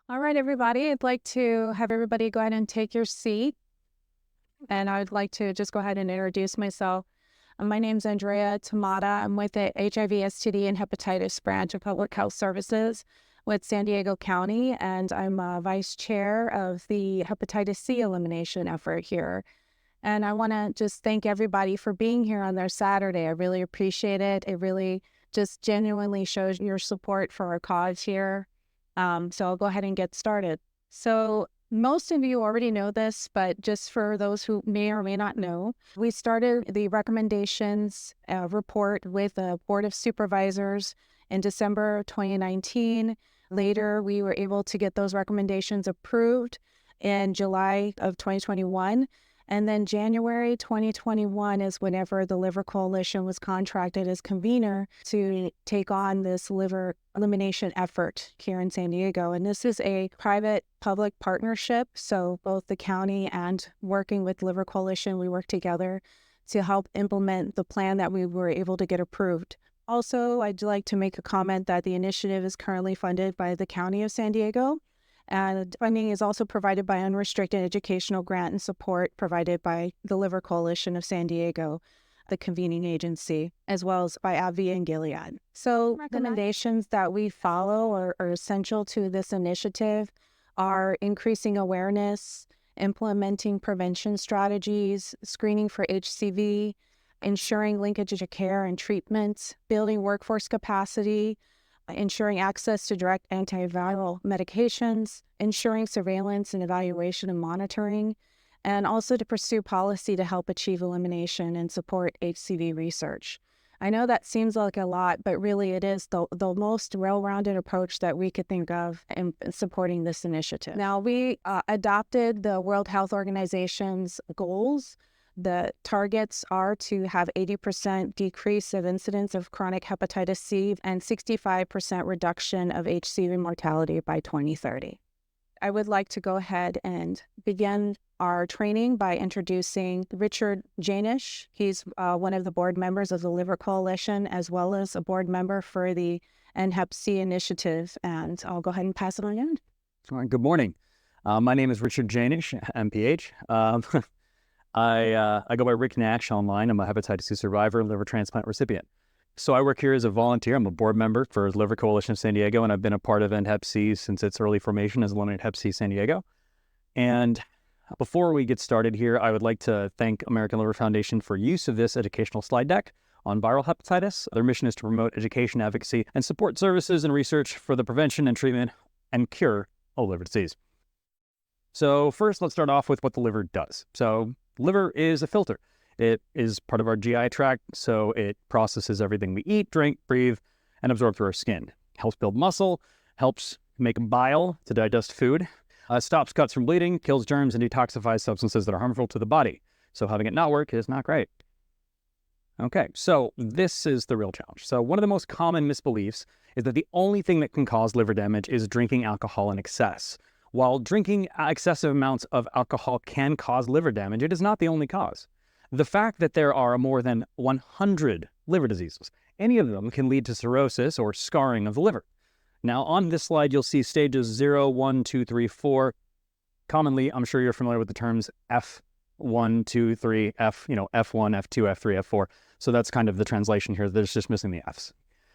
All right, everybody, I'd like to have everybody go ahead and take your seat. And I'd like to just go ahead and introduce myself. My name's Andrea Tomada. I'm with the HIV, STD, and Hepatitis branch of Public Health Services with San Diego County, and I'm vice chair of the Hepatitis C elimination effort here. And I want to just thank everybody for being here on their Saturday. I really appreciate it. It really just genuinely shows your support for our cause here. So I'll go ahead and get started. So most of you already know this, but just for those who may or may not know, we started the recommendations report with the Board of Supervisors in December 2019. Later, we were able to get those recommendations approved in July of 2021. And then January 2021 is whenever the Liver Coalition was contracted as convener to take on this liver elimination effort here in San Diego. And this is a private-public partnership. So both the county and working with Liver Coalition, we work together to help implement the plan that we were able to get approved. Also, I'd like to make a comment that the initiative is currently funded by the County of San Diego. And funding is also provided by unrestricted educational grant and support provided by the Liver Coalition of San Diego, the convening agency, as well as by AbbVie and Gilead. So recommendations that we follow are essential to this initiative are increasing awareness, implementing prevention strategies, screening for HCV, ensuring linkage to care and treatment, building workforce capacity, ensuring access to direct antiviral medications, ensuring surveillance and evaluation and monitoring, and also to pursue policy to help achieve elimination and support HCV research. I know that seems like a lot, but really it is the most well-rounded approach that we could think of in supporting this initiative. Now, we adopted the World Health Organization's goals. The targets are to have 80% decrease of incidence of chronic hepatitis C and 65% reduction of HCV mortality by 2030. I would like to go ahead and begin our training by introducing Richard Jaenisch. He's one of the board members of the Liver Coalition, as well as a board member for the NHEP-C initiative. And I'll go ahead and pass it on in. All right, good morning. My name is Richard Jaenisch, MPH. I go by Rick Nash online. I'm a hepatitis C survivor and liver transplant recipient. So I work here as a volunteer. I'm a board member for Liver Coalition of San Diego, and I've been a part of NHEP-C since its early formation as Eliminate Hep C San Diego. And before we get started here, I would like to thank American Liver Foundation for use of this educational slide deck on viral hepatitis. Their mission is to promote education, advocacy, and support services and research for the prevention and treatment and cure of liver disease. So first, let's start off with what the liver does. So liver is a filter. It is part of our GI tract, so it processes everything we eat, drink, breathe, and absorb through our skin. Helps build muscle, helps make bile to digest food, stops cuts from bleeding, kills germs, and detoxifies substances that are harmful to the body. So having it not work is not great. Okay, so this is the real challenge. So one of the most common misbeliefs is that the only thing that can cause liver damage is drinking alcohol in excess. While drinking excessive amounts of alcohol can cause liver damage, it is not the only cause. The fact that there are more than 100 liver diseases, any of them can lead to cirrhosis or scarring of the liver. Now, on this slide, you'll see stages 0, 1, 2, 3, 4. Commonly, I'm sure you're familiar with the terms F1, 2, 3, F1, F2, F3, F4. So that's kind of the translation here. There's just missing the Fs.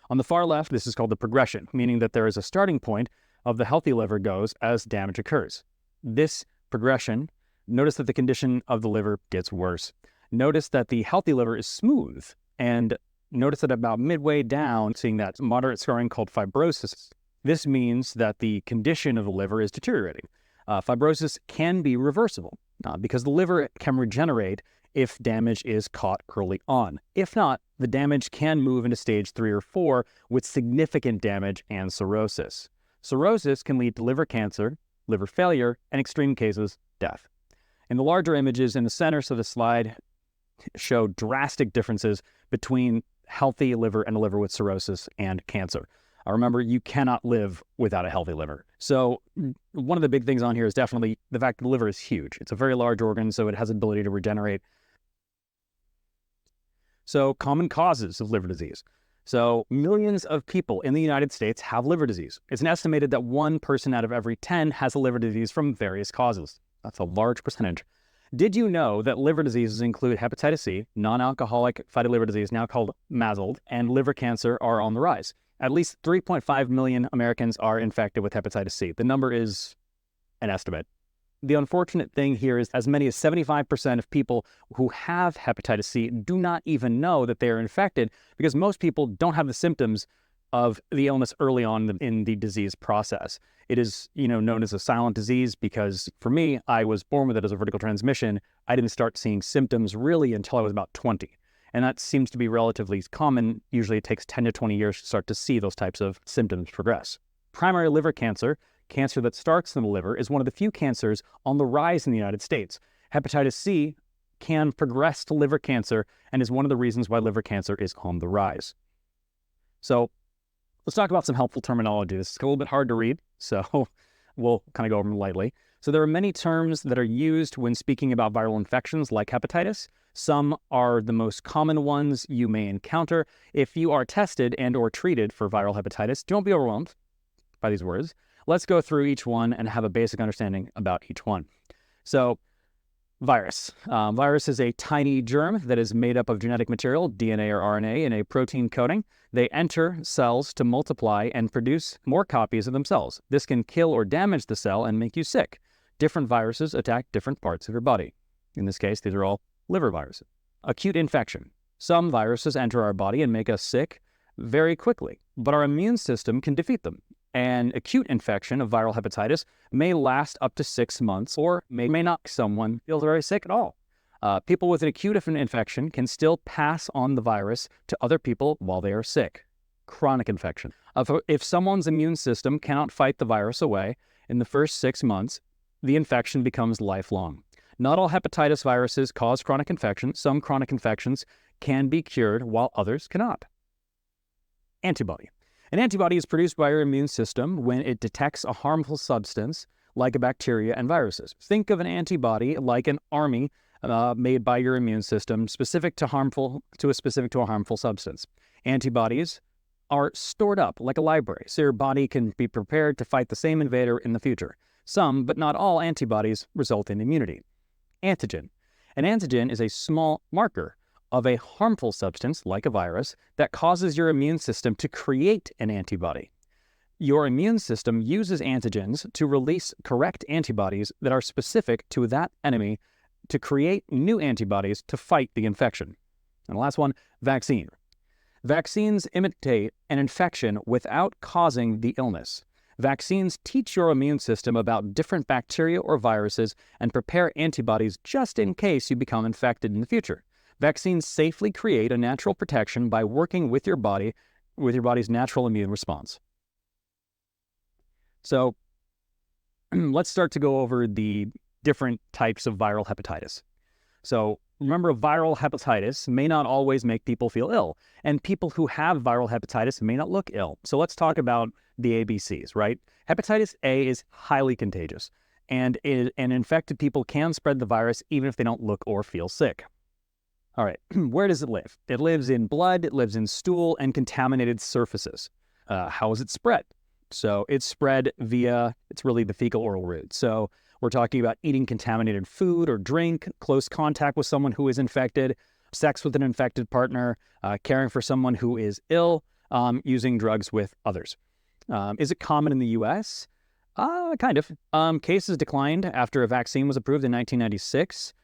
On the far left, this is called the progression, meaning that there is a starting point of the healthy liver goes as damage occurs. This progression, notice that the condition of the liver gets worse. Notice that the healthy liver is smooth, and notice that about midway down, seeing that moderate scarring called fibrosis. This means that the condition of the liver is deteriorating. Fibrosis can be reversible because the liver can regenerate if damage is caught early on. If not, the damage can move into stage 3 or 4 with significant damage and cirrhosis. Cirrhosis can lead to liver cancer, liver failure, and extreme cases, death. In the larger images in the center of the slide show drastic differences between healthy liver and a liver with cirrhosis and cancer. Remember, you cannot live without a healthy liver. So one of the big things on here is definitely the fact that the liver is huge. It's a very large organ, so it has the ability to regenerate. So common causes of liver disease. So millions of people in the United States have liver disease. It's estimated that 1 person out of every 10 has a liver disease from various causes. That's a large percentage. Did you know that liver diseases include hepatitis C, non-alcoholic fatty liver disease, now called MASLD, and liver cancer are on the rise? At least 3.5 million Americans are infected with hepatitis C. The number is an estimate. The unfortunate thing here is as many as 75% of people who have hepatitis C do not even know that they are infected because most people don't have the symptoms of the illness early on in the disease process. It is, known as a silent disease because for me, I was born with it as a vertical transmission. I didn't start seeing symptoms really until I was about 20. And that seems to be relatively common. Usually it takes 10 to 20 years to start to see those types of symptoms progress. Primary liver cancer that starts in the liver, is one of the few cancers on the rise in the United States. Hepatitis C can progress to liver cancer and is one of the reasons why liver cancer is on the rise. So let's talk about some helpful terminology. This is a little bit hard to read, so we'll kind of go over them lightly. So there are many terms that are used when speaking about viral infections like hepatitis. Some are the most common ones you may encounter. If you are tested and or treated for viral hepatitis, don't be overwhelmed by these words. Let's go through each one and have a basic understanding about each one. So, virus. Virus is a tiny germ that is made up of genetic material, DNA or RNA, in a protein coating. They enter cells to multiply and produce more copies of themselves. This can kill or damage the cell and make you sick. Different viruses attack different parts of your body. In this case, these are all liver viruses. Acute infection. Some viruses enter our body and make us sick very quickly, but our immune system can defeat them. An acute infection of viral hepatitis may last up to 6 months or may not. Someone feels very sick at all. People with an acute infection can still pass on the virus to other people while they are sick. Chronic infection. If someone's immune system cannot fight the virus away in the first 6 months, the infection becomes lifelong. Not all hepatitis viruses cause chronic infection. Some chronic infections can be cured while others cannot. Antibody. An antibody is produced by your immune system when it detects a harmful substance like a bacteria and viruses. Think of an antibody like an army made by your immune system specific to a harmful substance. Antibodies are stored up like a library, so your body can be prepared to fight the same invader in the future. Some, but not all, antibodies result in immunity. Antigen. An antigen is a small marker of a harmful substance, like a virus, that causes your immune system to create an antibody. Your immune system uses antigens to release correct antibodies that are specific to that enemy to create new antibodies to fight the infection. And the last one, vaccine. Vaccines imitate an infection without causing the illness. Vaccines teach your immune system about different bacteria or viruses and prepare antibodies just in case you become infected in the future. Vaccines safely create a natural protection by working with your body's natural immune response. So let's start to go over the different types of viral hepatitis. So remember, viral hepatitis may not always make people feel ill, and people who have viral hepatitis may not look ill. So let's talk about the ABCs, right? Hepatitis A is highly contagious, and infected people can spread the virus even if they don't look or feel sick. All right, where does it live? It lives in blood, it lives in stool, and contaminated surfaces. How is it spread? So it's spread via, it's really the fecal-oral route. So we're talking about eating contaminated food or drink, close contact with someone who is infected, sex with an infected partner, caring for someone who is ill, using drugs with others. Is it common in the U.S.? Kind of. Cases declined after a vaccine was approved in 1996.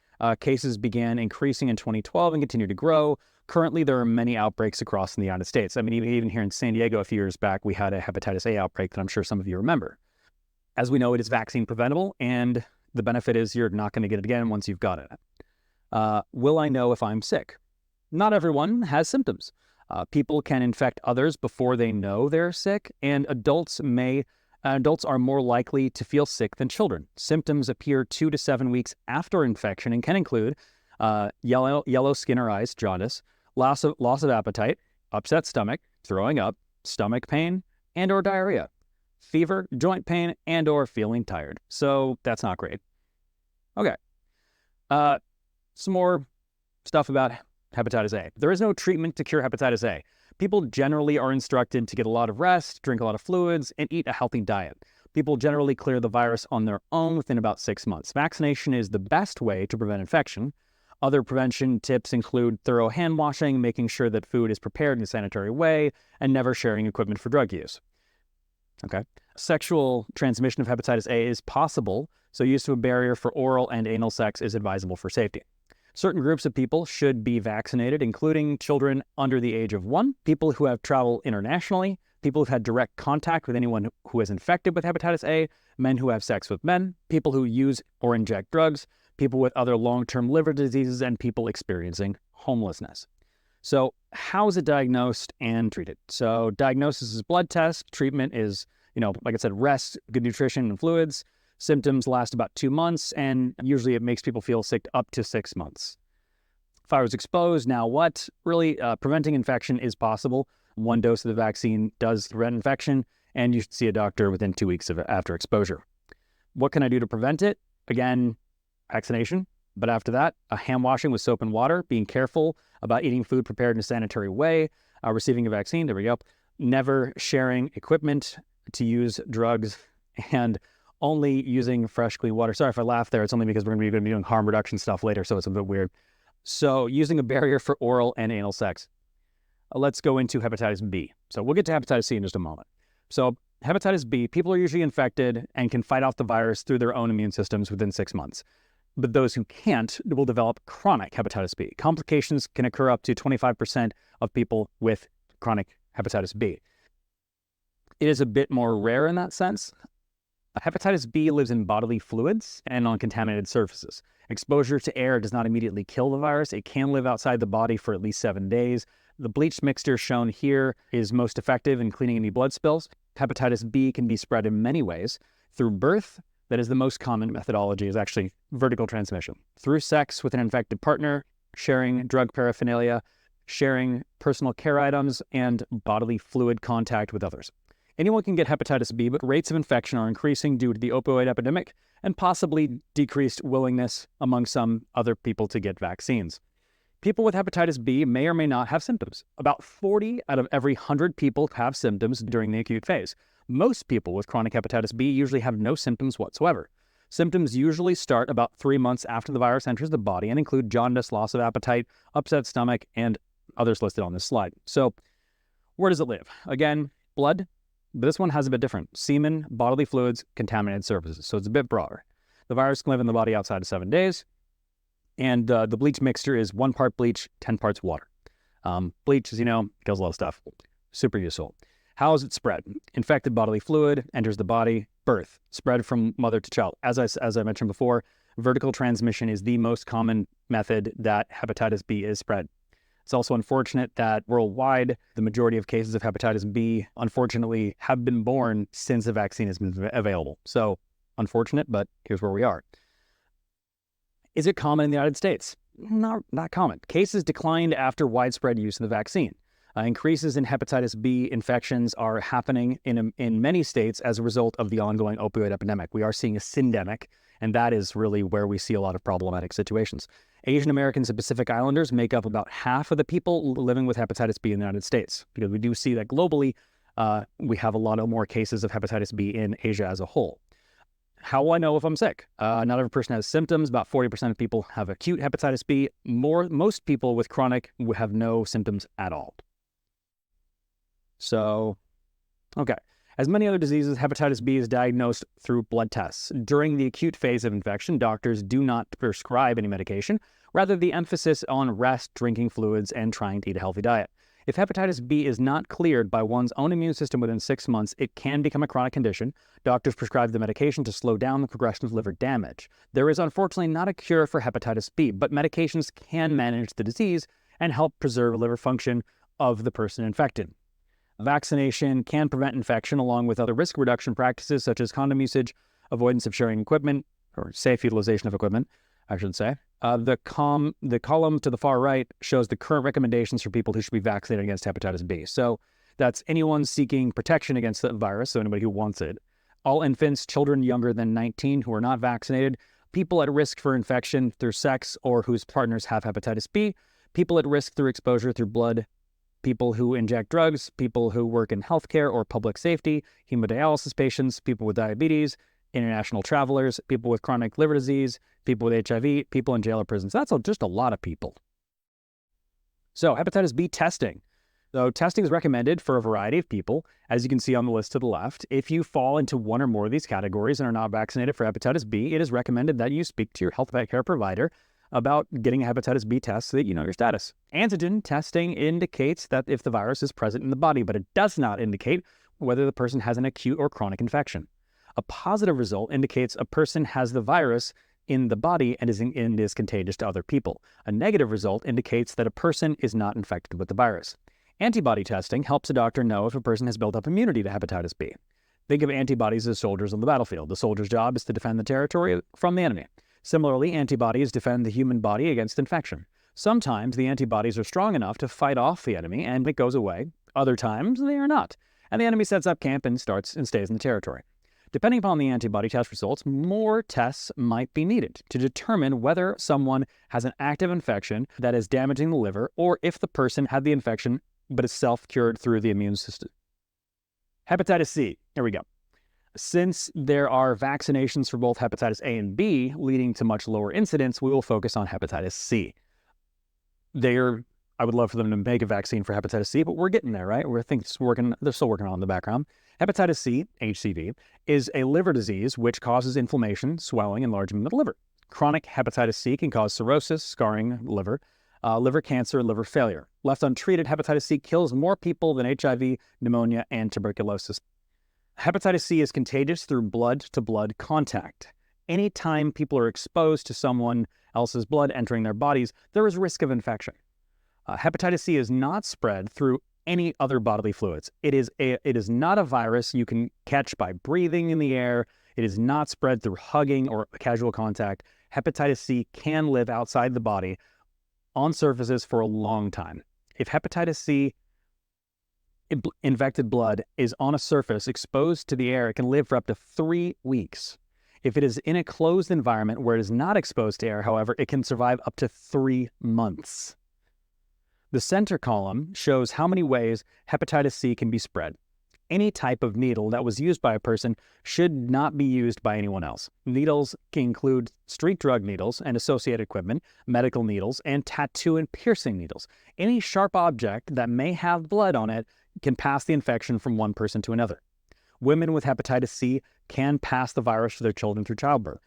Cases began increasing in 2012 and continue to grow. Currently, there are many outbreaks across the United States. I mean, even here in San Diego a few years back, we had a hepatitis A outbreak that I'm sure some of you remember. As we know, it is vaccine preventable, and the benefit is you're not going to get it again once you've got it. Will I know if I'm sick? Not everyone has symptoms. People can infect others before they know they're sick, and adults are more likely to feel sick than children. Symptoms appear 2 to 7 weeks after infection and can include yellow skin or eyes, jaundice, loss of appetite, upset stomach, throwing up, stomach pain, and or diarrhea, fever, joint pain, and or feeling tired. So that's not great. Okay. Some more stuff about hepatitis A. There is no treatment to cure hepatitis A, People generally are instructed to get a lot of rest, drink a lot of fluids, and eat a healthy diet. People generally clear the virus on their own within about 6 months. Vaccination is the best way to prevent infection. Other prevention tips include thorough hand washing, making sure that food is prepared in a sanitary way, and never sharing equipment for drug use. Okay. Sexual transmission of hepatitis A is possible, so use of a barrier for oral and anal sex is advisable for safety. Certain groups of people should be vaccinated, including children under the age of 1, people who have traveled internationally, people who've had direct contact with anyone who is infected with hepatitis A, men who have sex with men, people who use or inject drugs, people with other long-term liver diseases, and people experiencing homelessness. So how is it diagnosed and treated? So diagnosis is blood test. Treatment is, like I said, rest, good nutrition and fluids. Symptoms last about 2 months, and usually it makes people feel sick up to 6 months. If I was exposed, now what? Really, preventing infection is possible. 1 dose of the vaccine does prevent infection, and you should see a doctor within 2 weeks after exposure. What can I do to prevent it? Again, vaccination. But after that, hand washing with soap and water, being careful about eating food prepared in a sanitary way, receiving a vaccine, there we go. Never sharing equipment to use drugs, and only using fresh, clean water. Sorry if I laughed there. It's only because we're going to be doing harm reduction stuff later, so it's a bit weird. So using a barrier for oral and anal sex. Let's go into hepatitis B. So we'll get to hepatitis C in just a moment. So hepatitis B, people are usually infected and can fight off the virus through their own immune systems within 6 months. But those who can't will develop chronic hepatitis B. Complications can occur up to 25% of people with chronic hepatitis B. It is a bit more rare in that sense. Hepatitis B lives in bodily fluids and on contaminated surfaces. Exposure to air does not immediately kill the virus. It can live outside the body for at least 7 days. The bleach mixture shown here is most effective in cleaning any blood spills. Hepatitis B can be spread in many ways. Through birth, that is the most common methodology, is actually vertical transmission. Through sex with an infected partner, sharing drug paraphernalia, sharing personal care items, and bodily fluid contact with others. Anyone can get hepatitis B, but rates of infection are increasing due to the opioid epidemic and possibly decreased willingness among some other people to get vaccines. People with hepatitis B may or may not have symptoms. About 40 out of every 100 people have symptoms during the acute phase. Most people with chronic hepatitis B usually have no symptoms whatsoever. Symptoms usually start about 3 months after the virus enters the body and include jaundice, loss of appetite, upset stomach, and others listed on this slide. So where does it live? Again, blood. But this one has a bit different. Semen, bodily fluids, contaminated surfaces. So it's a bit broader. The virus can live in the body outside of 7 days. And the bleach mixture is 1 part bleach, 10 parts water. Bleach, as you know, kills a lot of stuff. Super useful. How is it spread? Infected bodily fluid enters the body. Birth, spread from mother to child. As I mentioned before, vertical transmission is the most common method that hepatitis B is spread. It's also unfortunate that worldwide, the majority of cases of hepatitis B, unfortunately, have been born since the vaccine has been available. So unfortunate, but here's where we are. Is it common in the United States? Not common. Cases declined after widespread use of the vaccine. Increases in hepatitis B infections are happening in many states as a result of the ongoing opioid epidemic. We are seeing a syndemic, and that is really where we see a lot of problematic situations. Asian Americans and Pacific Islanders make up about half of the people living with hepatitis B in the United States, because we do see that globally, we have a lot of more cases of hepatitis B in Asia as a whole. How will I know if I'm sick? Not every person has symptoms. About 40% of people have acute hepatitis B. Most people with chronic have no symptoms at all. So, okay. As many other diseases, hepatitis B is diagnosed through blood tests. During the acute phase of infection, doctors do not prescribe any medication. Rather, the emphasis on rest, drinking fluids, and trying to eat a healthy diet. If hepatitis B is not cleared by one's own immune system within 6 months, it can become a chronic condition. Doctors prescribe the medication to slow down the progression of liver damage. There is unfortunately not a cure for hepatitis B, but medications can manage the disease and help preserve liver function of the person infected. Vaccination can prevent infection along with other risk reduction practices such as condom usage, avoidance of sharing equipment, or safe utilization of equipment, I should say. The column to the far right shows the current recommendations for people who should be vaccinated against hepatitis B. So that's anyone seeking protection against the virus, so anybody who wants it. All infants, children younger than 19 who are not vaccinated, people at risk for infection through sex or whose partners have hepatitis B, people at risk through exposure through blood, people who inject drugs, people who work in healthcare or public safety, hemodialysis patients, people with diabetes, international travelers, people with chronic liver disease, people with HIV, people in jail or prisons. That's just a lot of people. So hepatitis B testing. So testing is recommended for a variety of people, as you can see on the list to the left. If you fall into one or more of these categories and are not vaccinated for hepatitis B, it is recommended that you speak to your health care provider about getting a hepatitis B test so that you know your status. Antigen testing indicates that if the virus is present in the body, but it does not indicate whether the person has an acute or chronic infection. A positive result indicates a person has the virus in the body and is contagious to other people. A negative result indicates that a person is not infected with the virus. Antibody testing helps a doctor know if a person has built up immunity to hepatitis B. Think of antibodies as soldiers on the battlefield. The soldier's job is to defend the territory from the enemy. Similarly, antibodies defend the human body against infection. Sometimes the antibodies are strong enough to fight off the enemy and it goes away. Other times they are not, and the enemy sets up camp and stays in the territory. Depending upon the antibody test results, more tests might be needed to determine whether someone has an active infection that is damaging the liver or if the person had the infection but is self-cured through the immune system. Hepatitis C. Here we go. Since there are vaccinations for both hepatitis A and B, leading to much lower incidence, we will focus on hepatitis C. I would love for them to make a vaccine for hepatitis C, but we're getting there, right? They're still working on it in the background. Hepatitis C, HCV, is a liver disease which causes inflammation, swelling, enlargement of the liver. Chronic hepatitis C can cause cirrhosis, scarring liver, liver cancer, liver failure. Left untreated, hepatitis C kills more people than HIV, pneumonia, and tuberculosis. Hepatitis C is contagious through blood-to-blood contact. Anytime people are exposed to someone else's blood entering their bodies, there is risk of infection. Hepatitis C is not spread through any other bodily fluids. It is not a virus you can catch by breathing in the air. It is not spread through hugging or casual contact. Hepatitis C can live outside the body on surfaces for a long time. If hepatitis C infected blood is on a surface exposed to the air, it can live for up to 3 weeks. If it is in a closed environment where it is not exposed to air, however, it can survive up to 3 months. The center column shows how many ways hepatitis C can be spread. Any type of needle that was used by a person should not be used by anyone else. Needles can include street drug needles and associated equipment, medical needles, and tattoo and piercing needles. Any sharp object that may have blood on it can pass the infection from one person to another. Women with hepatitis C can pass the virus to their children through childbirth.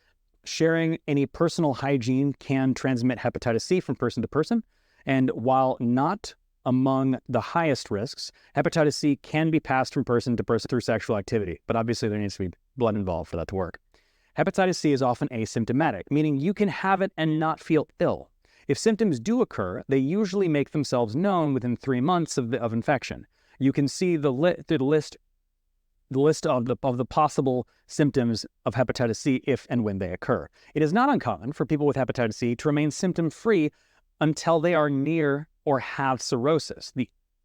Sharing any personal hygiene can transmit hepatitis C from person to person, and while not among the highest risks, hepatitis C can be passed from person to person through sexual activity, but obviously there needs to be blood involved for that to work. Hepatitis C is often asymptomatic, meaning you can have it and not feel ill. If symptoms do occur, they usually make themselves known within 3 months of infection. You can see the list of the possible symptoms of hepatitis C if and when they occur. It is not uncommon for people with hepatitis C to remain symptom-free until they are near or have cirrhosis.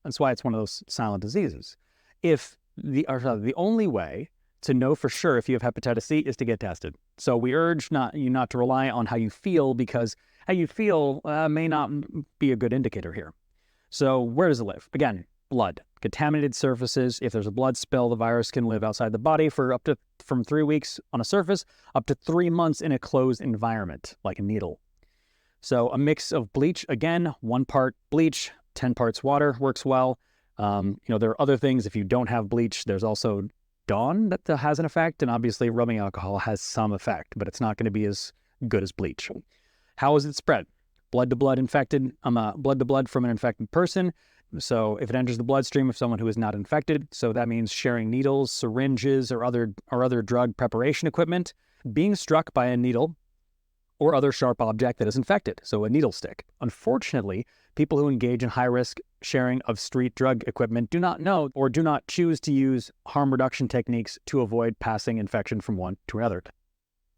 That's why it's one of those silent diseases. The only way to know for sure if you have hepatitis C is to get tested. So we urge you not to rely on how you feel, because how you feel may not be a good indicator here. So where does it live? Again, blood. Contaminated surfaces. If there's a blood spill, the virus can live outside the body for from 3 weeks on a surface, up to 3 months in a closed environment, like a needle. So a mix of bleach, again, 1 part bleach, 10 parts water works well. There are other things. If you don't have bleach, there's also Dawn that has an effect, and obviously rubbing alcohol has some effect, but it's not going to be as good as bleach. How is it spread? Blood-to-blood blood from an infected person. So if it enters the bloodstream of someone who is not infected, so that means sharing needles, syringes, or other drug preparation equipment, being struck by a needle or other sharp object that is infected, so a needle stick. Unfortunately, people who engage in high-risk sharing of street drug equipment do not know or do not choose to use harm reduction techniques to avoid passing infection from one to another.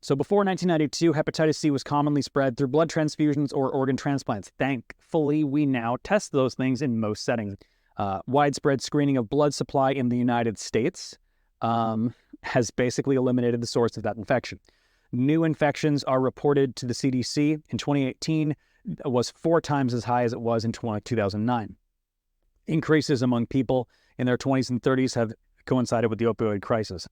So before 1992, hepatitis C was commonly spread through blood transfusions or organ transplants. Thankfully, we now test those things in most settings. Widespread screening of blood supply in the United States has basically eliminated the source of that infection. New infections are reported to the CDC in 2018 was 4 times as high as it was in 2009. Increases among people in their 20s and 30s have coincided with the opioid crisis.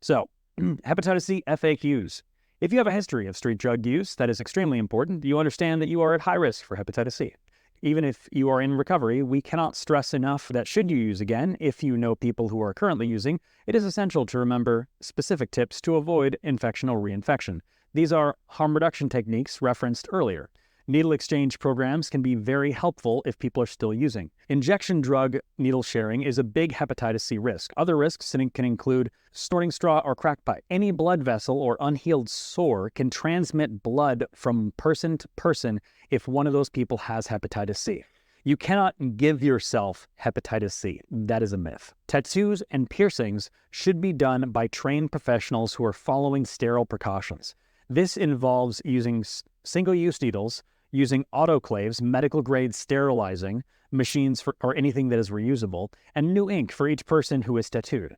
So, hepatitis C FAQs. If you have a history of street drug use, that is extremely important. You understand that you are at high risk for hepatitis C. Even if you are in recovery, we cannot stress enough that should you use again, if you know people who are currently using, it is essential to remember specific tips to avoid infection or reinfection. These are harm reduction techniques referenced earlier. Needle exchange programs can be very helpful if people are still using. Injection drug needle sharing is a big hepatitis C risk. Other risks can include snorting straw or crack pipe. Any blood vessel or unhealed sore can transmit blood from person to person if one of those people has hepatitis C. You cannot give yourself hepatitis C. That is a myth. Tattoos and piercings should be done by trained professionals who are following sterile precautions. This involves using single-use needles, using autoclaves, medical-grade sterilizing machines or anything that is reusable, and new ink for each person who is tattooed.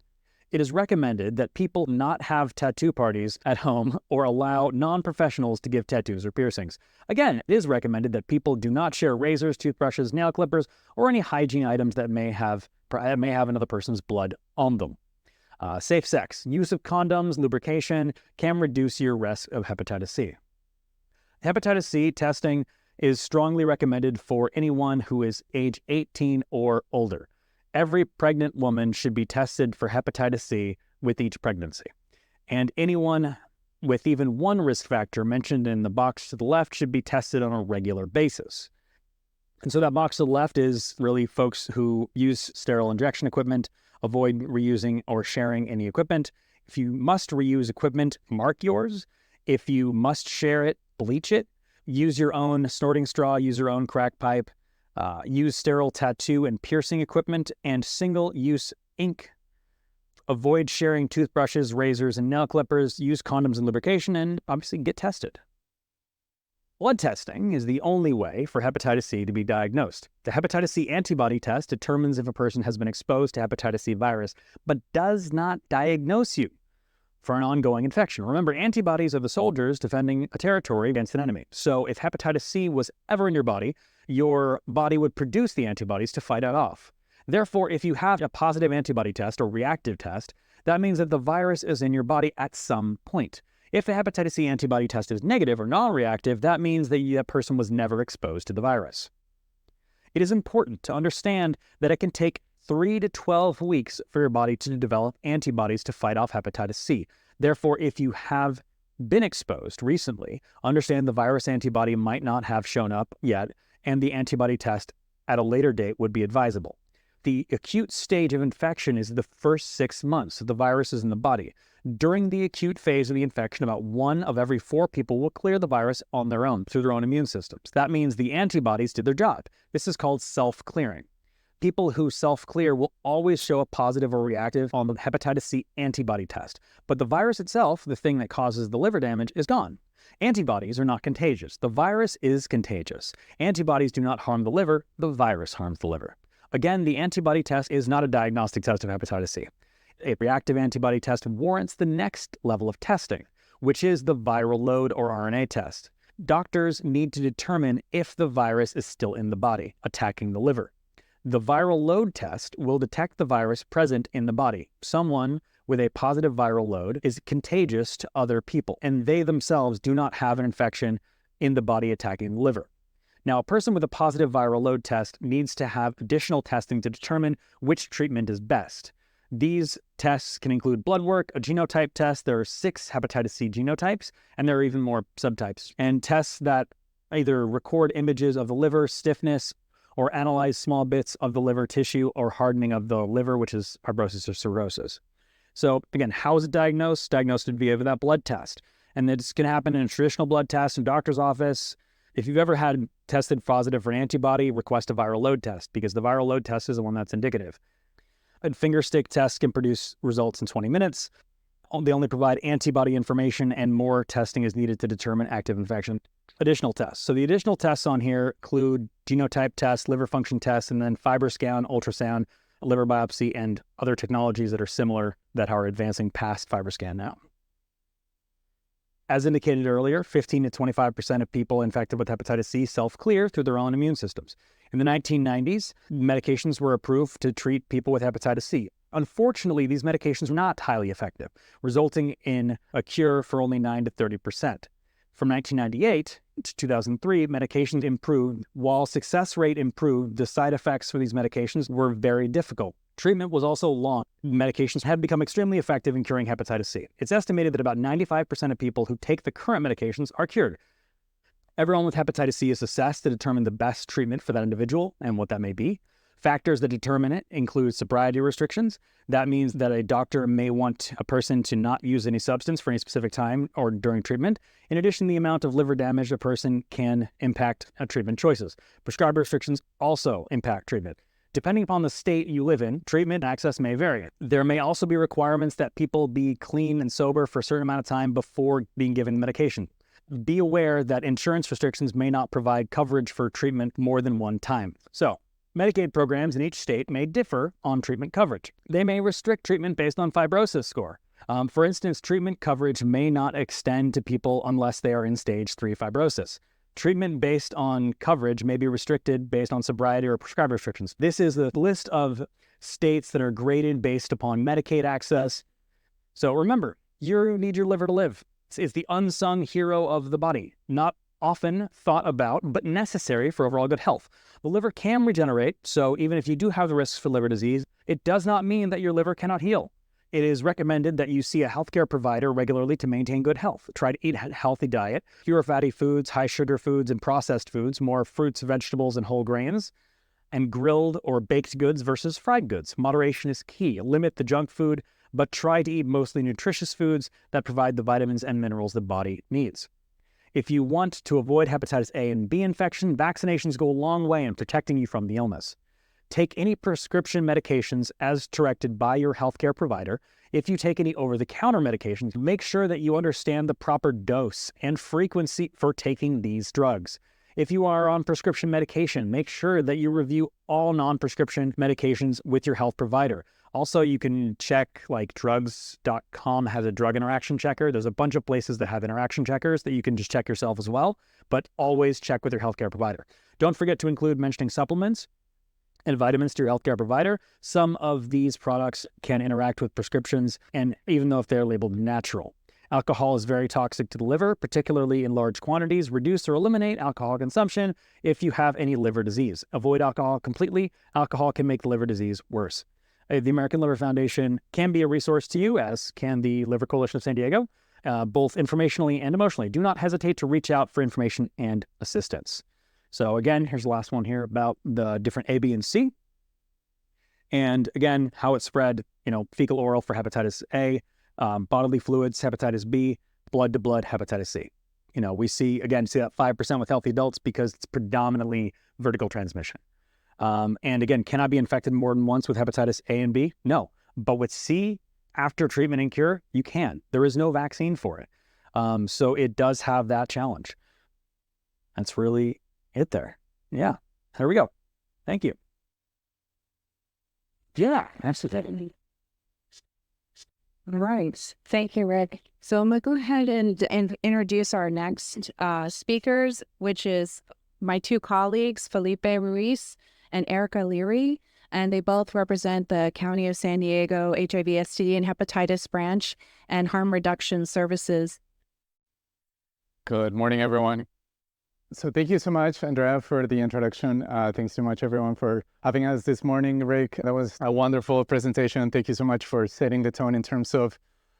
It is recommended that people not have tattoo parties at home or allow non-professionals to give tattoos or piercings. Again, it is recommended that people do not share razors, toothbrushes, nail clippers, or any hygiene items that may have another person's blood on them. Safe sex. Use of condoms, lubrication can reduce your risk of hepatitis C. Hepatitis C testing is strongly recommended for anyone who is age 18 or older. Every pregnant woman should be tested for hepatitis C with each pregnancy. And anyone with even one risk factor mentioned in the box to the left should be tested on a regular basis. And so that box to the left is really folks who use sterile injection equipment, avoid reusing or sharing any equipment. If you must reuse equipment, mark yours. If you must share it, bleach it. Use your own snorting straw, use your own crack pipe. Use sterile tattoo and piercing equipment and single-use ink. Avoid sharing toothbrushes, razors, and nail clippers. Use condoms and lubrication, and obviously get tested. Blood testing is the only way for hepatitis C to be diagnosed. The hepatitis C antibody test determines if a person has been exposed to hepatitis C virus, but does not diagnose you for an ongoing infection. Remember, antibodies are the soldiers defending a territory against an enemy. So if hepatitis C was ever in your body would produce the antibodies to fight it off. Therefore, if you have a positive antibody test or reactive test, that means that the virus is in your body at some point. If the hepatitis C antibody test is negative or non-reactive, that means that that person was never exposed to the virus. It is important to understand that it can take 3 to 12 weeks for your body to develop antibodies to fight off hepatitis C. Therefore, if you have been exposed recently, understand the virus antibody might not have shown up yet, and the antibody test at a later date would be advisable. The acute stage of infection is the first 6 months the virus is in the body. During the acute phase of the infection, about 1 of every 4 people will clear the virus on their own, through their own immune systems. That means the antibodies did their job. This is called self-clearing. People who self-clear will always show a positive or reactive on the hepatitis C antibody test. But the virus itself, the thing that causes the liver damage, is gone. Antibodies are not contagious. The virus is contagious. Antibodies do not harm the liver. The virus harms the liver. Again, the antibody test is not a diagnostic test of hepatitis C. A reactive antibody test warrants the next level of testing, which is the viral load or RNA test. Doctors need to determine if the virus is still in the body, attacking the liver. The viral load test will detect the virus present in the body. Someone with a positive viral load is contagious to other people, and they themselves do not have an infection in the body attacking the liver. Now, a person with a positive viral load test needs to have additional testing to determine which treatment is best. These tests can include blood work, a genotype test. There are 6 hepatitis C genotypes, and there are even more subtypes. And tests that either record images of the liver, stiffness, or analyze small bits of the liver tissue or hardening of the liver, which is fibrosis or cirrhosis. So again, how is it diagnosed? Diagnosed via that blood test. And this can happen in a traditional blood test in a doctor's office. If you've ever had tested positive for an antibody, request a viral load test, because the viral load test is the one that's indicative. A finger stick test can produce results in 20 minutes. They only provide antibody information, and more testing is needed to determine active infection. Additional tests. So the additional tests on here include genotype tests, liver function tests, and then FibroScan, ultrasound, liver biopsy, and other technologies that are similar that are advancing past FibroScan now. As indicated earlier, 15 to 25% of people infected with hepatitis C self-clear through their own immune systems. In the 1990s, medications were approved to treat people with hepatitis C. Unfortunately, these medications were not highly effective, resulting in a cure for only 9 to 30%. From 1998 to 2003, medications improved. While success rate improved, the side effects for these medications were very difficult. Treatment was also long. Medications have become extremely effective in curing hepatitis C. It's estimated that about 95% of people who take the current medications are cured. Everyone with hepatitis C is assessed to determine the best treatment for that individual and what that may be. Factors that determine it include sobriety restrictions. That means that a doctor may want a person to not use any substance for any specific time or during treatment. In addition, the amount of liver damage a person can impact treatment choices. Prescriber restrictions also impact treatment. Depending upon the state you live in, treatment access may vary. There may also be requirements that people be clean and sober for a certain amount of time before being given medication. Be aware that insurance restrictions may not provide coverage for treatment more than one time. So, Medicaid programs in each state may differ on treatment coverage. They may restrict treatment based on fibrosis score. For instance, treatment coverage may not extend to people unless they are in stage 3 fibrosis. Treatment based on coverage may be restricted based on sobriety or prescriber restrictions. This is the list of states that are graded based upon Medicaid access. So remember, you need your liver to live. It's the unsung hero of the body, not often thought about, but necessary for overall good health. The liver can regenerate, so even if you do have the risks for liver disease, it does not mean that your liver cannot heal. It is recommended that you see a healthcare provider regularly to maintain good health. Try to eat a healthy diet, fewer fatty foods, high sugar foods, and processed foods, more fruits, vegetables, and whole grains, and grilled or baked goods versus fried goods. Moderation is key. Limit the junk food, but try to eat mostly nutritious foods that provide the vitamins and minerals the body needs. If you want to avoid hepatitis A and B infection, vaccinations go a long way in protecting you from the illness. Take any prescription medications as directed by your healthcare provider. If you take any over-the-counter medications, make sure that you understand the proper dose and frequency for taking these drugs. If you are on prescription medication, make sure that you review all non-prescription medications with your health provider. Also, you can check, like drugs.com has a drug interaction checker. There's a bunch of places that have interaction checkers that you can just check yourself as well, but always check with your healthcare provider. Don't forget to include mentioning supplements and vitamins to your healthcare provider. Some of these products can interact with prescriptions, and even though if they're labeled natural. Alcohol is very toxic to the liver, particularly in large quantities. Reduce or eliminate alcohol consumption if you have any liver disease. Avoid alcohol completely. Alcohol can make the liver disease worse. The American Liver Foundation can be a resource to you, as can the Liver Coalition of San Diego, both informationally and emotionally. Do not hesitate to reach out for information and assistance. So again, here's the last one here about the different A, B, and C. And again, how it's spread, fecal oral for hepatitis A, bodily fluids, hepatitis B, blood-to-blood hepatitis C. We see that 5% with healthy adults because it's predominantly vertical transmission. And again, can I be infected more than once with hepatitis A and B? No. But with C, after treatment and cure, you can. There is no vaccine for it. So it does have that challenge. That's really it there. Yeah, there we go. Thank you. Yeah, absolutely. All right. Thank you, Rick. So I'm going to go ahead and introduce our next speakers, which is my two colleagues, Felipe Ruiz and Erica Leary, and they both represent the County of San Diego HIV, STD, and Hepatitis Branch and Harm Reduction Services. Good morning, everyone. So thank you so much, Andrea, for the introduction. Thanks so much, everyone, for having us this morning. Rick, that was a wonderful presentation. Thank you so much for setting the tone in terms of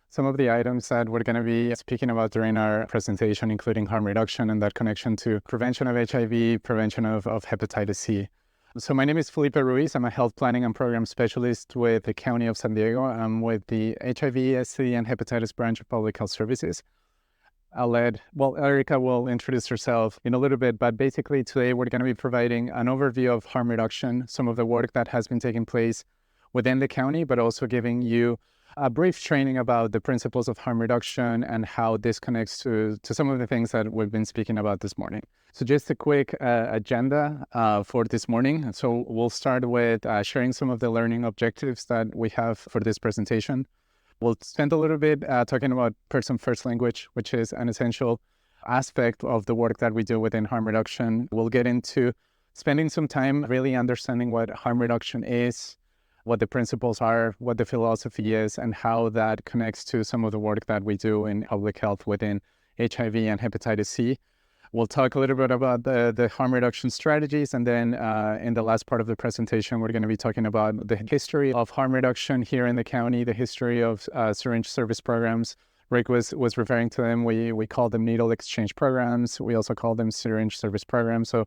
some of the items that we're going to be speaking about during our presentation, including harm reduction and that connection to prevention of HIV, prevention of hepatitis C. So my name is Felipe Ruiz. I'm a health planning and program specialist with the County of San Diego. I'm with the HIV, STD, and Hepatitis Branch of Public Health Services. Erica will introduce herself in a little bit, but basically today we're going to be providing an overview of harm reduction, some of the work that has been taking place within the county, but also giving you a brief training about the principles of harm reduction and how this connects to some of the things that we've been speaking about this morning. So just a quick agenda for this morning. So we'll start with sharing some of the learning objectives that we have for this presentation. We'll spend a little bit talking about person-first language, which is an essential aspect of the work that we do within harm reduction. We'll get into spending some time really understanding what harm reduction is, what the principles are, what the philosophy is, and how that connects to some of the work that we do in public health within HIV and hepatitis C. We'll talk a little bit about the harm reduction strategies, and then in the last part of the presentation, we're going to be talking about the history of harm reduction here in the county, the history of syringe service programs. Rick was referring to them. We call them needle exchange programs. We also call them syringe service programs. So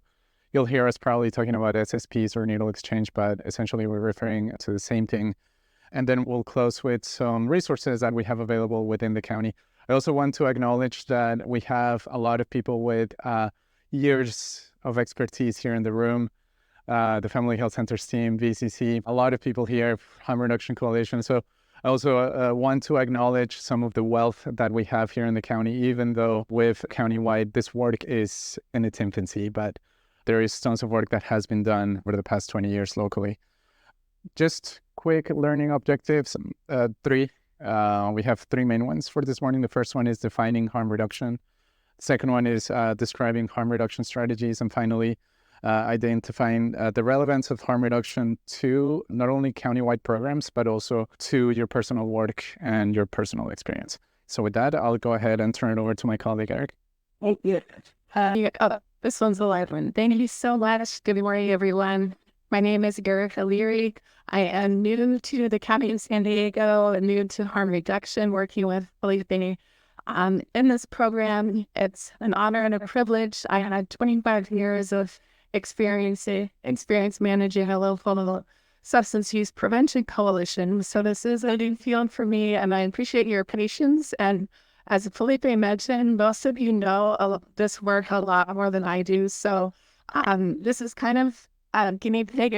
you'll hear us probably talking about SSPs or needle exchange, but essentially we're referring to the same thing. And then we'll close with some resources that we have available within the county. I also want to acknowledge that we have a lot of people with years of expertise here in the room. The Family Health Centers team, VCC, a lot of people here, Harm Reduction Coalition. So I also want to acknowledge some of the wealth that we have here in the county, even though with countywide, this work is in its infancy, but there is tons of work that has been done over the past 20 years locally. Just quick learning objectives, three. We have three main ones for this morning. The first one is defining harm reduction. The second one is describing harm reduction strategies. And finally, identifying the relevance of harm reduction to not only countywide programs, but also to your personal work and your personal experience. So with that, I'll go ahead and turn it over to my colleague, Eric. Thank you. This one's the live one. Thank you so much. Good morning, everyone. My name is Andrea Leary. I am new to the County of San Diego and new to harm reduction, working with Felipe. In this program, it's an honor and a privilege. I had 25 years of experience managing a local substance use prevention coalition. So this is a new field for me, and I appreciate your patience. And as Felipe mentioned, most of you know this work a lot more than I do. So this is kind of guinea pig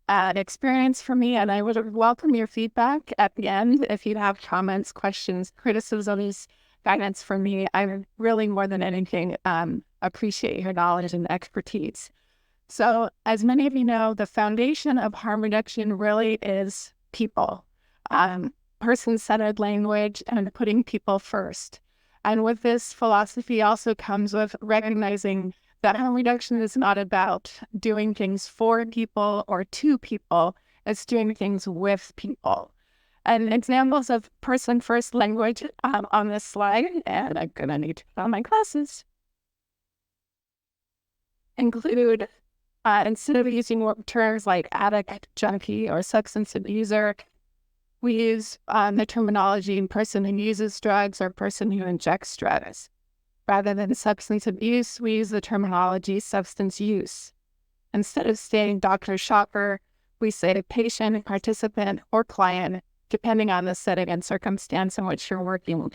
experience for me, and I would welcome your feedback at the end if you have comments, questions, criticisms, guidance from me. I really, more than anything, appreciate your knowledge and expertise. So as many of you know, the foundation of harm reduction really is people, person-centered language, and putting people first. And with this philosophy also comes with recognizing that harm reduction is not about doing things for people or to people. It's doing things with people. And examples of person-first language on this slide, and I'm going to need to put on my glasses, include, instead of using terms like addict, junkie, or substance abuser, we use the terminology person who uses drugs or person who injects drugs. Rather than substance abuse, we use the terminology substance use. Instead of saying doctor, shopper, we say patient, participant, or client, depending on the setting and circumstance in which you're working.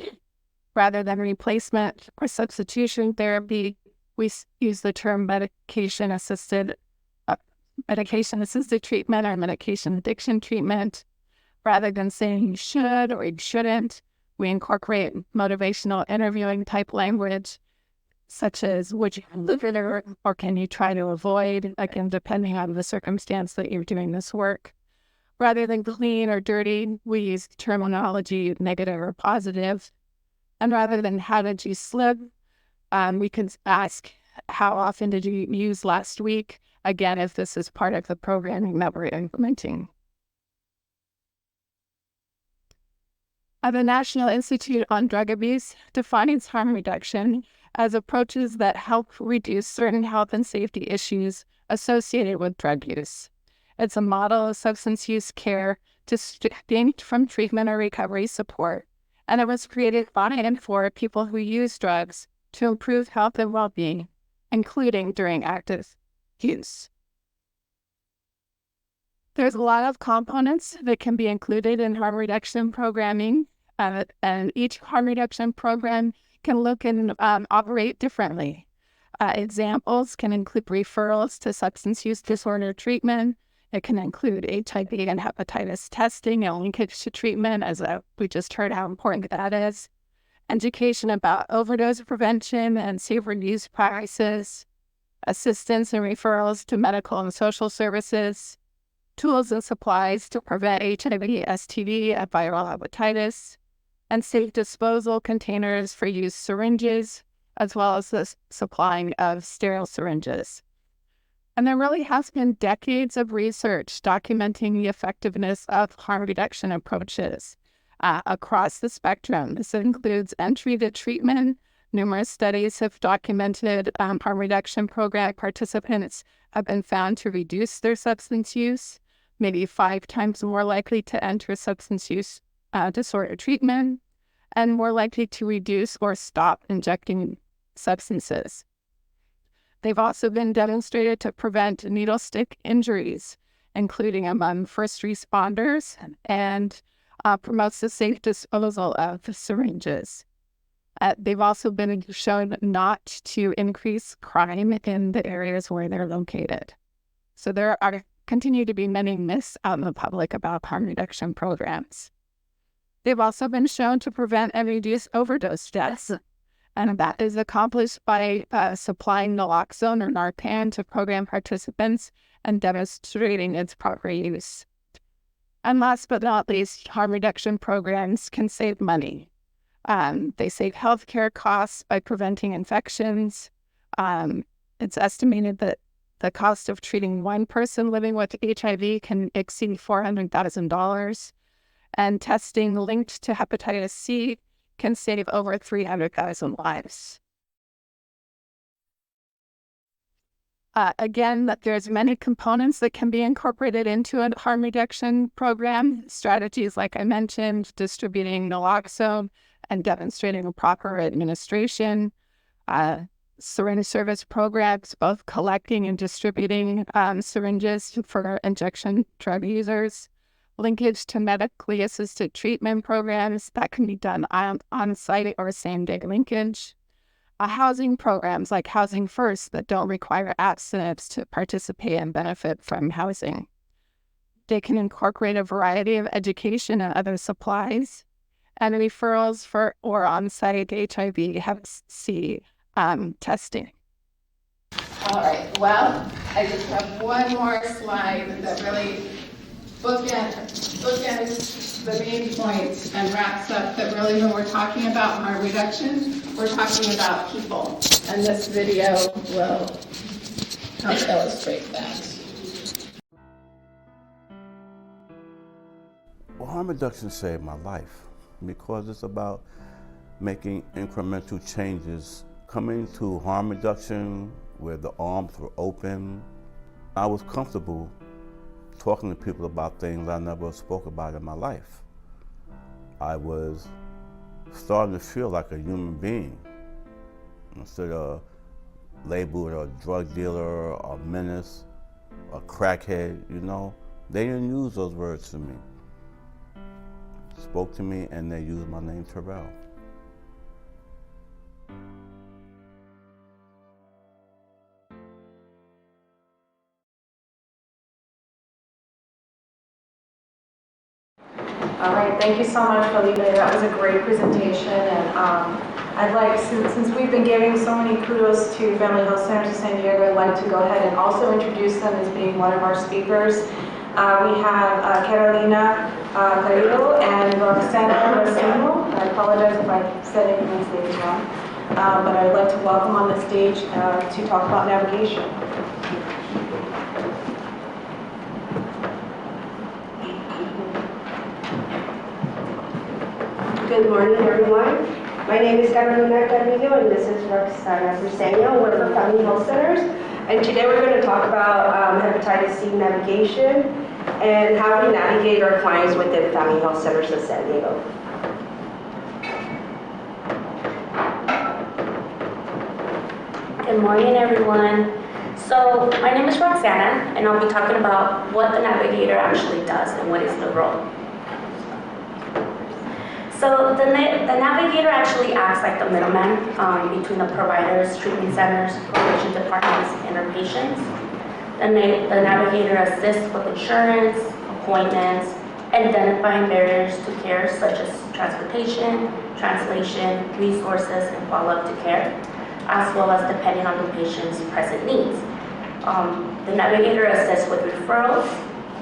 Rather than replacement or substitution therapy, we use the term medication-assisted treatment or medication addiction treatment. Rather than saying you should or you shouldn't, we incorporate motivational interviewing type language, such as would you live it or can you try to avoid, again, depending on the circumstance that you're doing this work. Rather than clean or dirty, we use terminology negative or positive. And rather than how did you slip, we can ask how often did you use last week, again, if this is part of the programming that we're implementing. The National Institute on Drug Abuse defines harm reduction as approaches that help reduce certain health and safety issues associated with drug use. It's a model of substance use care distinct from treatment or recovery support, and it was created by and for people who use drugs to improve health and well-being, including during active use. There's a lot of components that can be included in harm reduction programming, and each harm reduction program can look and operate differently. Examples can include referrals to substance use disorder treatment. It can include HIV and hepatitis testing and linkage to treatment, as we just heard how important that is. Education about overdose prevention and safer use practices. Assistance and referrals to medical and social services. Tools and supplies to prevent HIV, STD, and viral hepatitis. and safe disposal containers for used syringes, as well as the supplying of sterile syringes. And there really has been decades of research documenting the effectiveness of harm reduction approaches across the spectrum. This includes entry to treatment. Numerous studies have documented harm reduction program participants have been found to reduce their substance use, maybe 5 times more likely to enter substance use disorder treatment, and more likely to reduce or stop injecting substances. They've also been demonstrated to prevent needle stick injuries, including among first responders, and promotes the safe disposal of the syringes. They've also been shown not to increase crime in the areas where they're located. So there continue to be many myths out in the public about harm reduction programs. They've also been shown to prevent and reduce overdose deaths, and that is accomplished by supplying naloxone or Narcan to program participants and demonstrating its proper use. And last but not least, harm reduction programs can save money. They save healthcare costs by preventing infections. It's estimated that the cost of treating one person living with HIV can exceed $400,000, and testing linked to hepatitis C can save over 300,000 lives. Again, that there's many components that can be incorporated into a harm reduction program. Strategies, like I mentioned, distributing naloxone and demonstrating a proper administration. Syringe service programs, both collecting and distributing syringes for injection drug users. Linkage to medically assisted treatment programs that can be done on-site or same-day linkage. Housing programs like Housing First that don't require abstinence to participate and benefit from housing. They can incorporate a variety of education and other supplies, and referrals for or on-site HIV Hep C testing. All right, well, I just have one more slide that really bookends the main points and wraps up that really when we're talking about harm reduction, we're talking about people. And this video will help illustrate that. Well, harm reduction saved my life because it's about making incremental changes. Coming to harm reduction where the arms were open, I was comfortable talking to people about things I never spoke about in my life. I was starting to feel like a human being instead of labeled a drug dealer, a menace, a crackhead, you know. They didn't use those words to me. Spoke to me and they used my name, Terrell. All right, thank you so much, Felipe. That was a great presentation, and I'd like, since we've been giving so many kudos to Family Health Centers of San Diego, I'd like to go ahead and also introduce them as being one of our speakers. We have Carolina Carrillo and Roxana Racino. I apologize if I said anyone's name wrong, but I'd like to welcome on the stage to talk about navigation. Good morning, everyone. My name is Carolina Carrillo, and this is Roxana Briseño. We're from Family Health Centers, and today we're going to talk about hepatitis C navigation and how we navigate our clients within Family Health Centers of San Diego. Good morning, everyone. So my name is Roxana, and I'll be talking about what the navigator actually does and what is the role. So the navigator actually acts like the middleman between the providers, treatment centers, probation departments, and their patients. The navigator assists with insurance, appointments, identifying barriers to care such as transportation, translation, resources, and follow-up to care, as well as depending on the patient's present needs. The navigator assists with referrals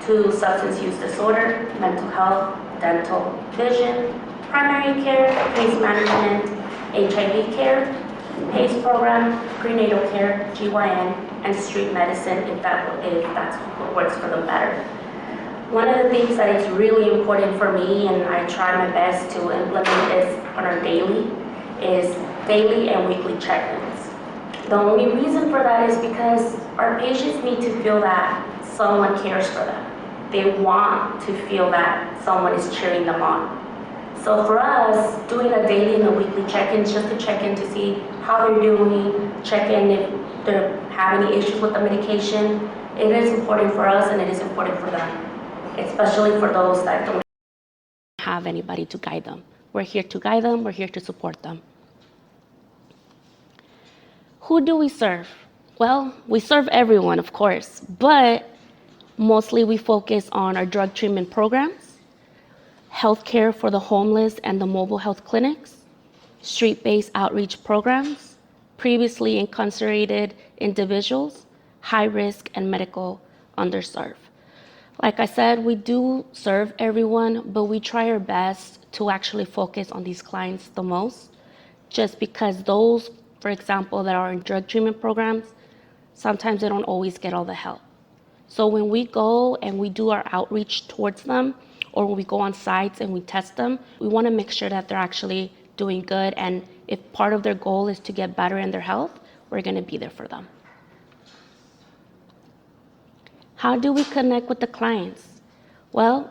to substance use disorder, mental health, dental, vision, primary care, case management, HIV care, PACE program, prenatal care, GYN, and street medicine if that's what works for them better. One of the things that is really important for me, and I try my best to implement this on our daily, is daily and weekly check-ins. The only reason for that is because our patients need to feel that someone cares for them. They want to feel that someone is cheering them on. So for us, doing a daily and a weekly check-in is just to check in to see how they're doing, check in if they have any issues with the medication. It is important for us and it is important for them, especially for those that don't have anybody to guide them. We're here to guide them, we're here to support them. Who do we serve? Well, we serve everyone, of course, but mostly we focus on our drug treatment programs, healthcare for the homeless and the mobile health clinics, street-based outreach programs, previously incarcerated individuals, high risk and medical underserved. Like I said, we do serve everyone, but we try our best to actually focus on these clients the most, just because those, for example, that are in drug treatment programs, sometimes they don't always get all the help. So when we go and we do our outreach towards them, or when we go on sites and we test them, we want to make sure that they're actually doing good. And if part of their goal is to get better in their health, we're going to be there for them. How do we connect with the clients? Well,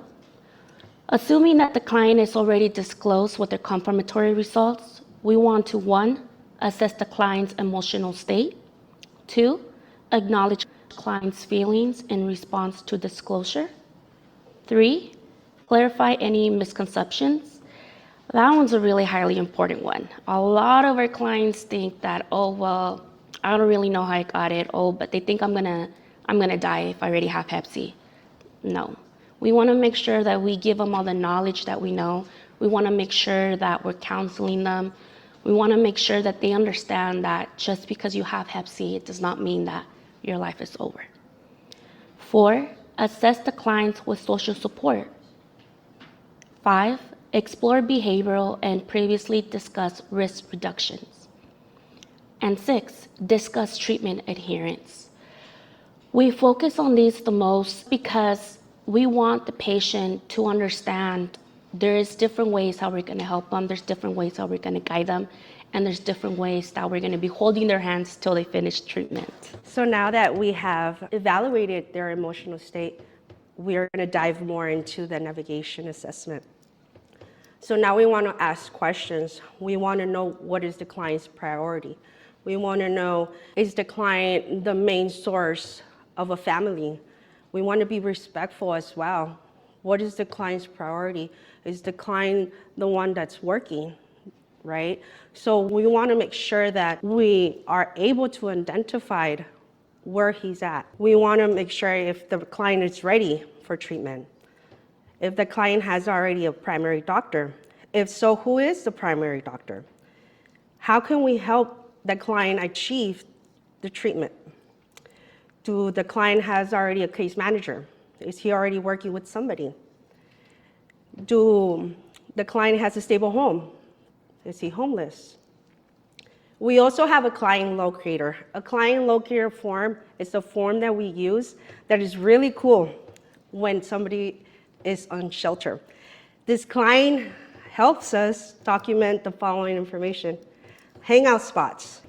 assuming that the client is already disclosed with their confirmatory results, we want to, 1, assess the client's emotional state, 2, acknowledge the client's feelings in response to disclosure, 3, clarify any misconceptions. That one's a really highly important one. A lot of our clients think that, oh, well, I don't really know how I got it. Oh, but they think I'm gonna die if I already have Hep C. No. We want to make sure that we give them all the knowledge that we know. We want to make sure that we're counseling them. We want to make sure that they understand that just because you have Hep C, it does not mean that your life is over. 4, assess the clients with social support. 5, explore behavioral and previously discussed risk reductions. And 6, discuss treatment adherence. We focus on these the most because we want the patient to understand there's different ways how we're going to help them, there's different ways how we're going to guide them, and there's different ways that we're going to be holding their hands till they finish treatment. So now that we have evaluated their emotional state, we're going to dive more into the navigation assessment. So now we want to ask questions. We want to know what is the client's priority. We want to know, is the client the main source of a family? We want to be respectful as well. What is the client's priority? Is the client the one that's working, right? So we want to make sure that we are able to identify where he's at. We want to make sure if the client is ready for treatment. If the client has already a primary doctor. If so, who is the primary doctor? How can we help the client achieve the treatment? Do the client has already a case manager? Is he already working with somebody? Do the client has a stable home? Is he homeless? We also have a client locator. A client locator form is a form that we use that is really cool when somebody is on shelter. This client helps us document the following information: hangout spots,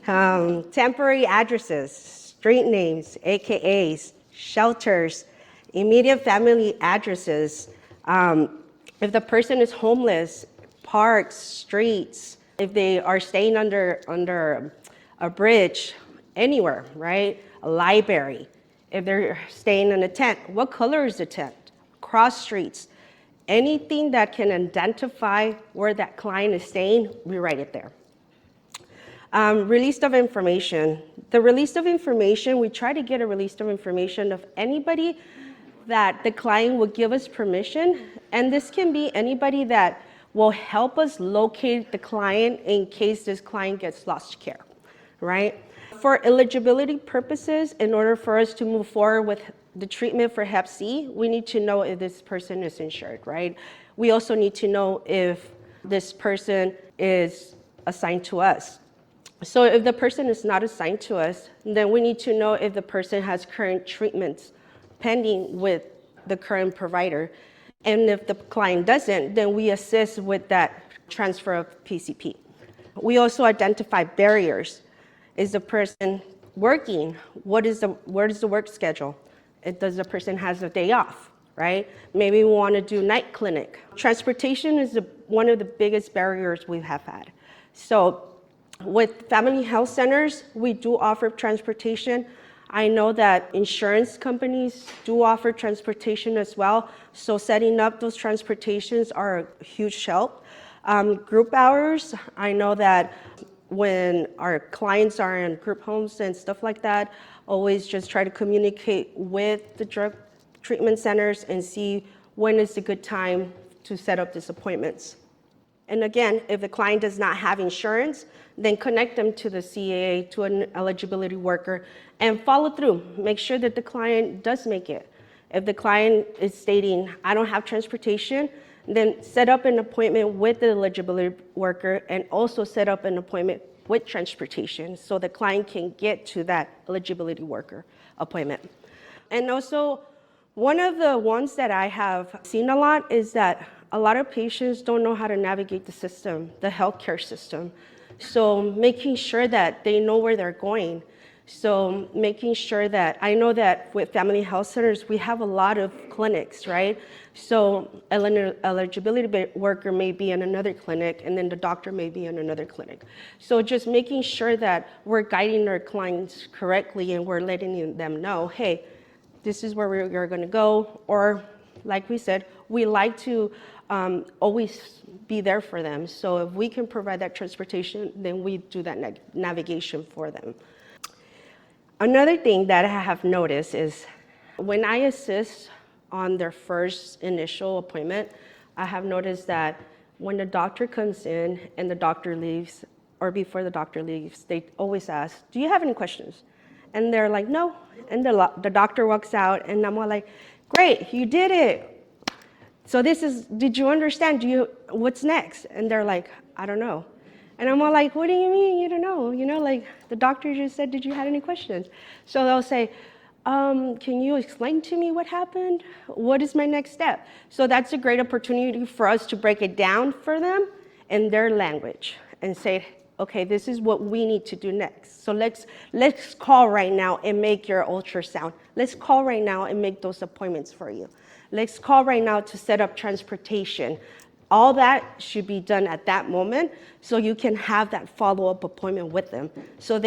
temporary addresses, street names, AKAs, shelters, immediate family addresses, if the person is homeless, parks, streets, if they are staying under a bridge, anywhere, right? A library. If they're staying in a tent, what color is the tent? Cross streets. Anything that can identify where that client is staying, we write it there. Release of information. The release of information, we try to get a release of information of anybody that the client will give us permission. And this can be anybody that will help us locate the client in case this client gets lost to care, right? For eligibility purposes, in order for us to move forward with the treatment for Hep C, we need to know if this person is insured, right? We also need to know if this person is assigned to us. So if the person is not assigned to us, then we need to know if the person has current treatments pending with the current provider. And if the client doesn't, then we assist with that transfer of PCP. We also identify barriers. Is the person working? What is the work schedule? Does the person has a day off, right? Maybe we want to do night clinic. Transportation is one of the biggest barriers we have had. So with family health centers, we do offer transportation. I know that insurance companies do offer transportation as well. So setting up those transportations are a huge help. Group hours, I know that when our clients are in group homes and stuff like that, always just try to communicate with the drug treatment centers and see when is a good time to set up these appointments. And again, if the client does not have insurance, then connect them to the CAA, to an eligibility worker, and follow through. Make sure that the client does make it. If the client is stating, I don't have transportation, then set up an appointment with the eligibility worker and also set up an appointment with transportation so the client can get to that eligibility worker appointment. And also, one of the ones that I have seen a lot is that a lot of patients don't know how to navigate the system, the healthcare system. So making sure that they know where they're going. So making sure that, I know that with family health centers, we have a lot of clinics, right? So eligibility worker may be in another clinic, and then the doctor may be in another clinic. So just making sure that we're guiding our clients correctly and we're letting them know, hey, this is where we're gonna go, or like we said, we like to always be there for them. So if we can provide that transportation, then we do that navigation for them. Another thing that I have noticed is when I assist on their first initial appointment, I have noticed that when the doctor comes in and the doctor leaves, or before the doctor leaves, they always ask, do you have any questions? And they're like, no. And the doctor walks out, and I'm all like, great, you did it. So did you understand? What's next? And they're like, I don't know. And I'm all like, what do you mean you don't know? Like the doctor just said, did you have any questions? So they'll say, can you explain to me what happened? What is my next step? So that's a great opportunity for us to break it down for them in their language and say, okay, this is what we need to do next. So let's call right now and make your ultrasound. Let's call right now and make those appointments for you. Let's call right now to set up transportation. All that should be done at that moment so you can have that follow-up appointment with them. So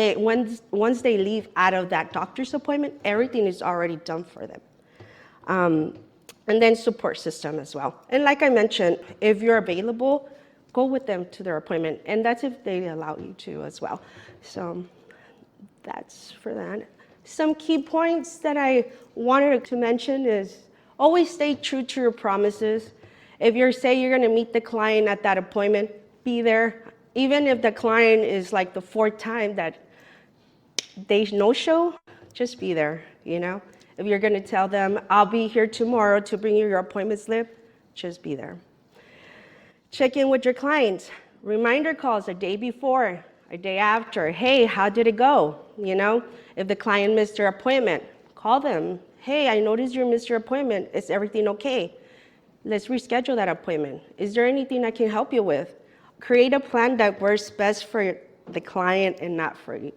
once they leave out of that doctor's appointment, everything is already done for them. And then support system as well. And like I mentioned, if you're available, go with them to their appointment. And that's if they allow you to as well. So that's for that. Some key points that I wanted to mention is always stay true to your promises. If you're going to meet the client at that appointment, be there. Even if the client is like the fourth time that they no-show, just be there, If you're going to tell them, I'll be here tomorrow to bring you your appointment slip, just be there. Check in with your clients. Reminder calls a day before, a day after. Hey, how did it go? If the client missed their appointment, call them. Hey, I noticed you missed your appointment. Is everything okay? Let's reschedule that appointment. Is there anything I can help you with? Create a plan that works best for the client and not for you.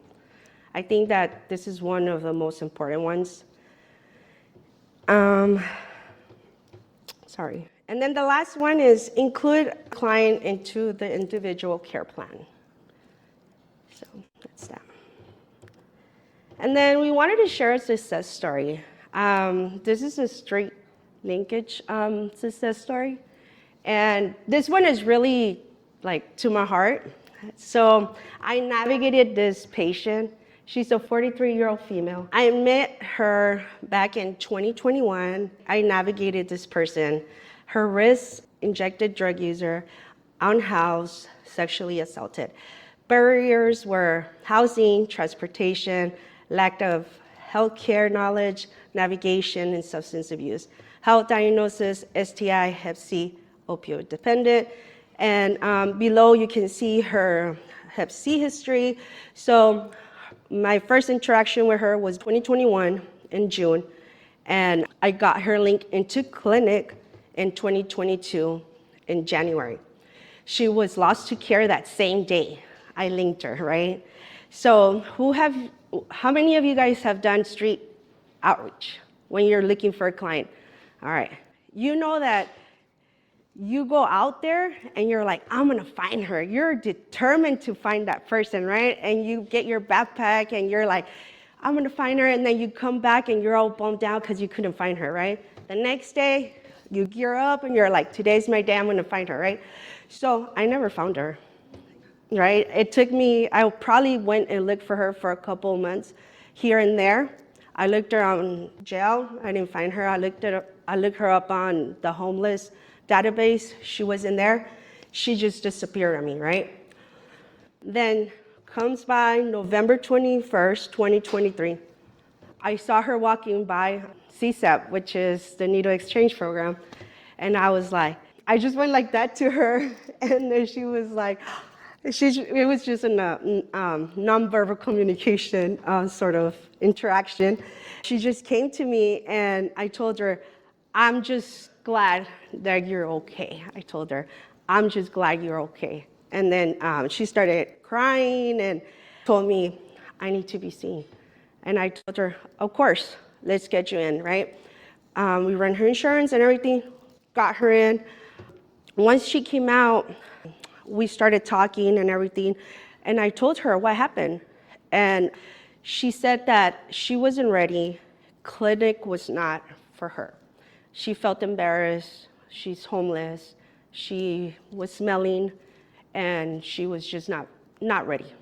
I think that this is one of the most important ones. Sorry. And then the last one is include client into the individual care plan. So that's that. And then we wanted to share a success story. This is a straight linkage success story. And this one is really to my heart. So I navigated this patient. She's a 43-year-old female. I met her back in 2021. I navigated this person. Her risk, injected drug user, unhoused, sexually assaulted. Barriers were housing, transportation, lack of healthcare knowledge, navigation, and substance abuse. Health diagnosis, STI, Hep C, opioid dependent, And below you can see her Hep C history. So my first interaction with her was 2021 in June, and I got her linked into clinic in 2022 in January. She was lost to care that same day. I linked her, right? So how many of you guys have done street outreach when you're looking for a client? All right, you know that you go out there and you're like, I'm gonna find her. You're determined to find that person, right? And you get your backpack and you're like, I'm gonna find her, and then you come back and you're all bummed out because you couldn't find her, right? The next day, you gear up and you're like, today's my day, I'm gonna find her, right? So I never found her, right? It took me, I probably went and looked for her for a couple of months here and there. I looked her on jail, I didn't find her. I looked her up on the homeless database, she was in there. She just disappeared on me, right? Then comes by November 21st, 2023. I saw her walking by CSEP, which is the Needle Exchange Program. And I was like, I just went like that to her. And then she was like, it was just a nonverbal communication sort of interaction. She just came to me and I told her, I'm just glad that you're okay. I told her, I'm just glad you're okay. And then she started crying and told me, I need to be seen. And I told her, of course, let's get you in, right? We ran her insurance and everything, got her in. Once she came out, we started talking and everything. And I told her what happened. And she said that she wasn't ready. Clinic was not for her. She felt embarrassed. She's homeless. She was smelling, and she was just not ready.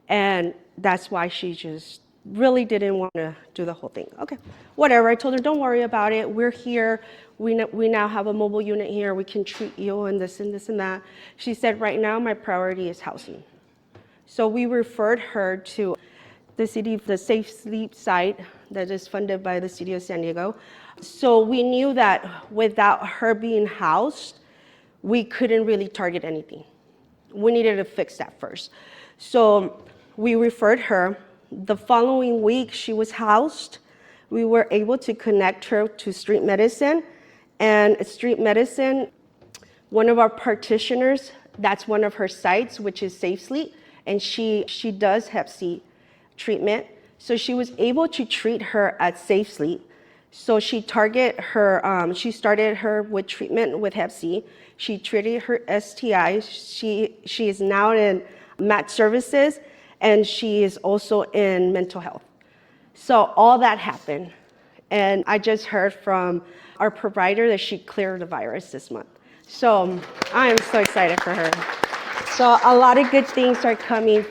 And that's why she just really didn't want to do the whole thing. Okay, whatever. I told her, don't worry about it. We're here. We now have a mobile unit here. We can treat you and this and this and that. She said, right now my priority is housing. So we referred her to the Safe Sleep site that is funded by the city of San Diego. So we knew that without her being housed, we couldn't really target anything. We needed to fix that first. So we referred her. The following week, she was housed. We were able to connect her to street medicine. And street medicine, one of our practitioners, that's one of her sites, which is Safe Sleep. And she does Hep C treatment. So she was able to treat her at Safe Sleep. So she started her with treatment with Hep C. She treated her STIs. She is now in MARSTE Services, and she is also in mental health. So all that happened. And I just heard from our provider that she cleared the virus this month. So I am so excited for her. So a lot of good things are coming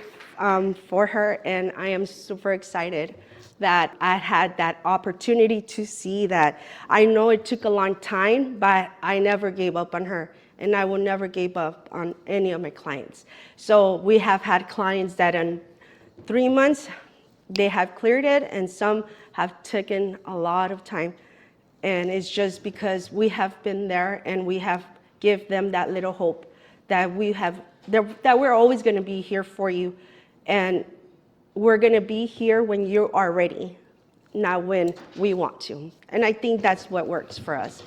for her, and I am super excited that I had that opportunity to see that. I know it took a long time, but I never gave up on her, and I will never give up on any of my clients. So we have had clients that in 3 months, they have cleared it, and some have taken a lot of time. And it's just because we have been there and we have give them that little hope that that we're always gonna be here for you. And we're gonna be here when you are ready, not when we want to. And I think that's what works for us.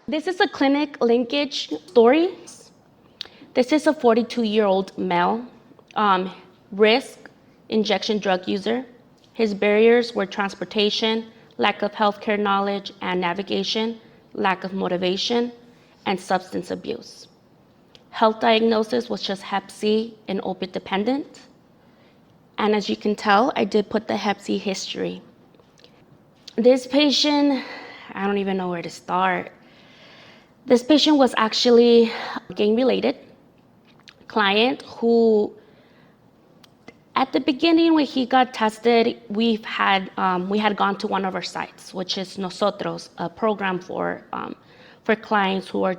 This is a clinic linkage story. This is a 42-year-old male, risk injection drug user. His barriers were transportation, lack of healthcare knowledge and navigation, lack of motivation, and substance abuse. Health diagnosis was just Hep C and opiate dependent. And as you can tell, I did put the Hep C history. This patient, I don't even know where to start. This patient was actually a gang-related client who, at the beginning when he got tested, we had gone to one of our sites, which is Nosotros, a program for clients who are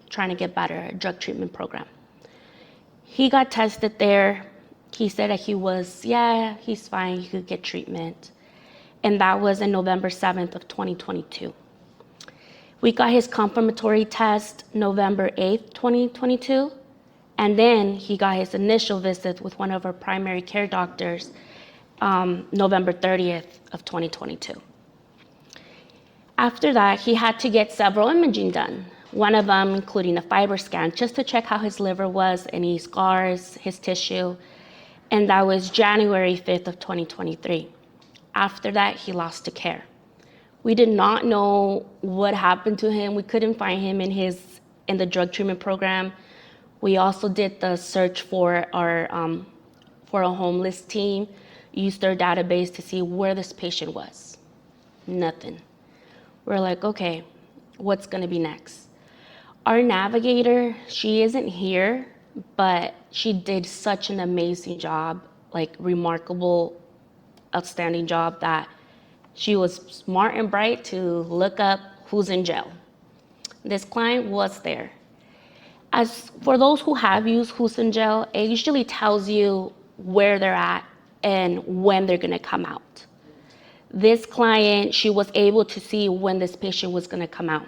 trying to get better, a drug treatment program. He got tested there. He said that he's fine, he could get treatment. And that was on November 7th of 2022. We got his confirmatory test November 8th, 2022. And then he got his initial visit with one of our primary care doctors November 30th of 2022. After that, he had to get several imaging done. One of them including a fiber scan just to check how his liver was, any scars, his tissue. And that was January 5th of 2023. After that, he lost to care. We did not know what happened to him. We couldn't find him in the drug treatment program. We also did the search for a homeless team, used their database to see where this patient was. Nothing. We're like, okay, what's gonna be next? Our navigator, she isn't here, but she did such an amazing job, like remarkable, outstanding job, that she was smart and bright to look up who's in jail. This client was there. As for those who have used who's in jail, it usually tells you where they're at and when they're gonna come out. This client, she was able to see when this patient was gonna come out.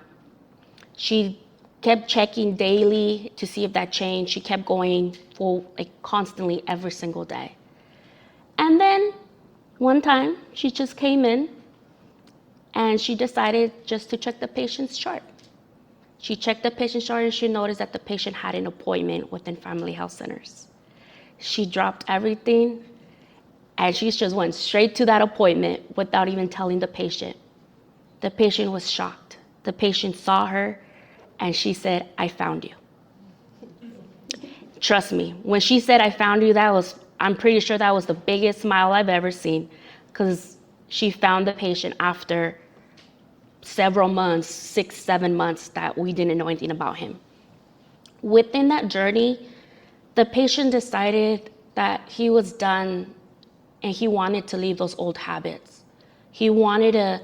She kept checking daily to see if that changed. She kept going constantly every single day. And then one time she just came in and she decided just to check the patient's chart. She checked the patient's chart and she noticed that the patient had an appointment within Family Health Centers. She dropped everything and she just went straight to that appointment without even telling the patient. The patient was shocked. The patient saw her and she said, "I found you." Trust me, when she said, "I found you," I'm pretty sure that was the biggest smile I've ever seen, because she found the patient after several months, 6, 7 months, that we didn't know anything about him. Within that journey, the patient decided that he was done and he wanted to leave those old habits. He wanted to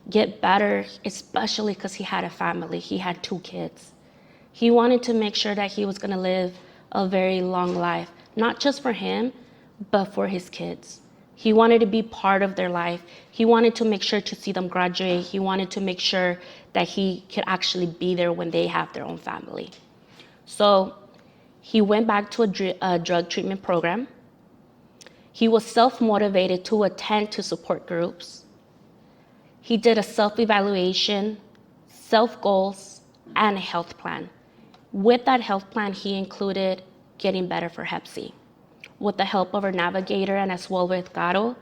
get better, especially because he had a family. He had 2 kids. He wanted to make sure that he was going to live a very long life, not just for him, but for his kids. He wanted to be part of their life. He wanted to make sure to see them graduate. He wanted to make sure that he could actually be there when they have their own family. So he went back to a drug treatment program. He was self-motivated to attend to support groups. He did a self-evaluation, self-goals, and a health plan. With that health plan, he included getting better for Hep C. With the help of our navigator and as well with Garo,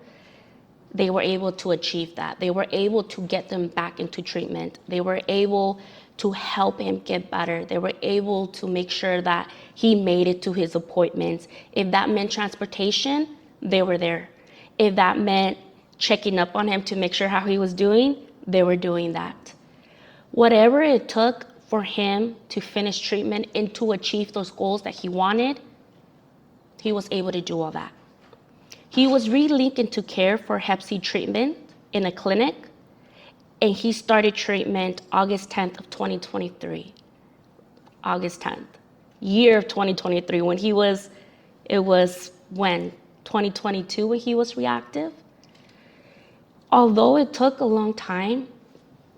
they were able to achieve that. They were able to get them back into treatment. They were able to help him get better. They were able to make sure that he made it to his appointments. If that meant transportation, they were there. If that meant checking up on him to make sure how he was doing, they were doing that. Whatever it took for him to finish treatment and to achieve those goals that he wanted, he was able to do all that. He was relinked into care for Hep C treatment in a clinic, and he started treatment August 10th of 2023. August 10th, year of 2023, it was 2022 when he was reactive. Although it took a long time,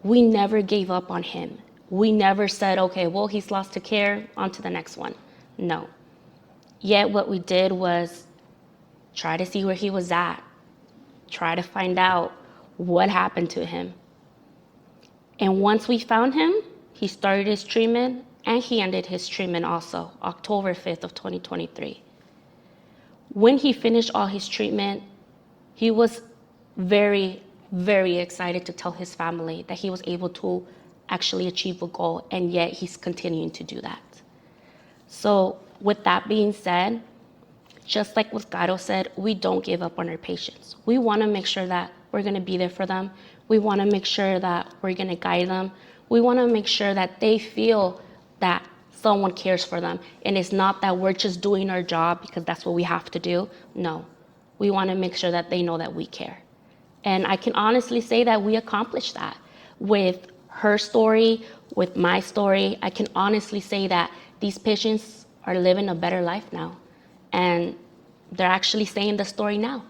we never gave up on him. We never said, okay, well, he's lost to care, on to the next one. No. Yet what we did was try to see where he was at, try to find out what happened to him. And once we found him, he started his treatment and he ended his treatment also, October 5th of 2023. When he finished all his treatment, he was very, very excited to tell his family that he was able to actually achieve a goal, and yet he's continuing to do that. So with that being said, just like what Garo said, we don't give up on our patients. We want to make sure that we're going to be there for them. We want to make sure that we're going to guide them. We want to make sure that they feel that someone cares for them. And it's not that we're just doing our job because that's what we have to do. No, we want to make sure that they know that we care. And I can honestly say that we accomplished that. With her story, with my story, I can honestly say that these patients are living a better life now. And they're actually saying the story now.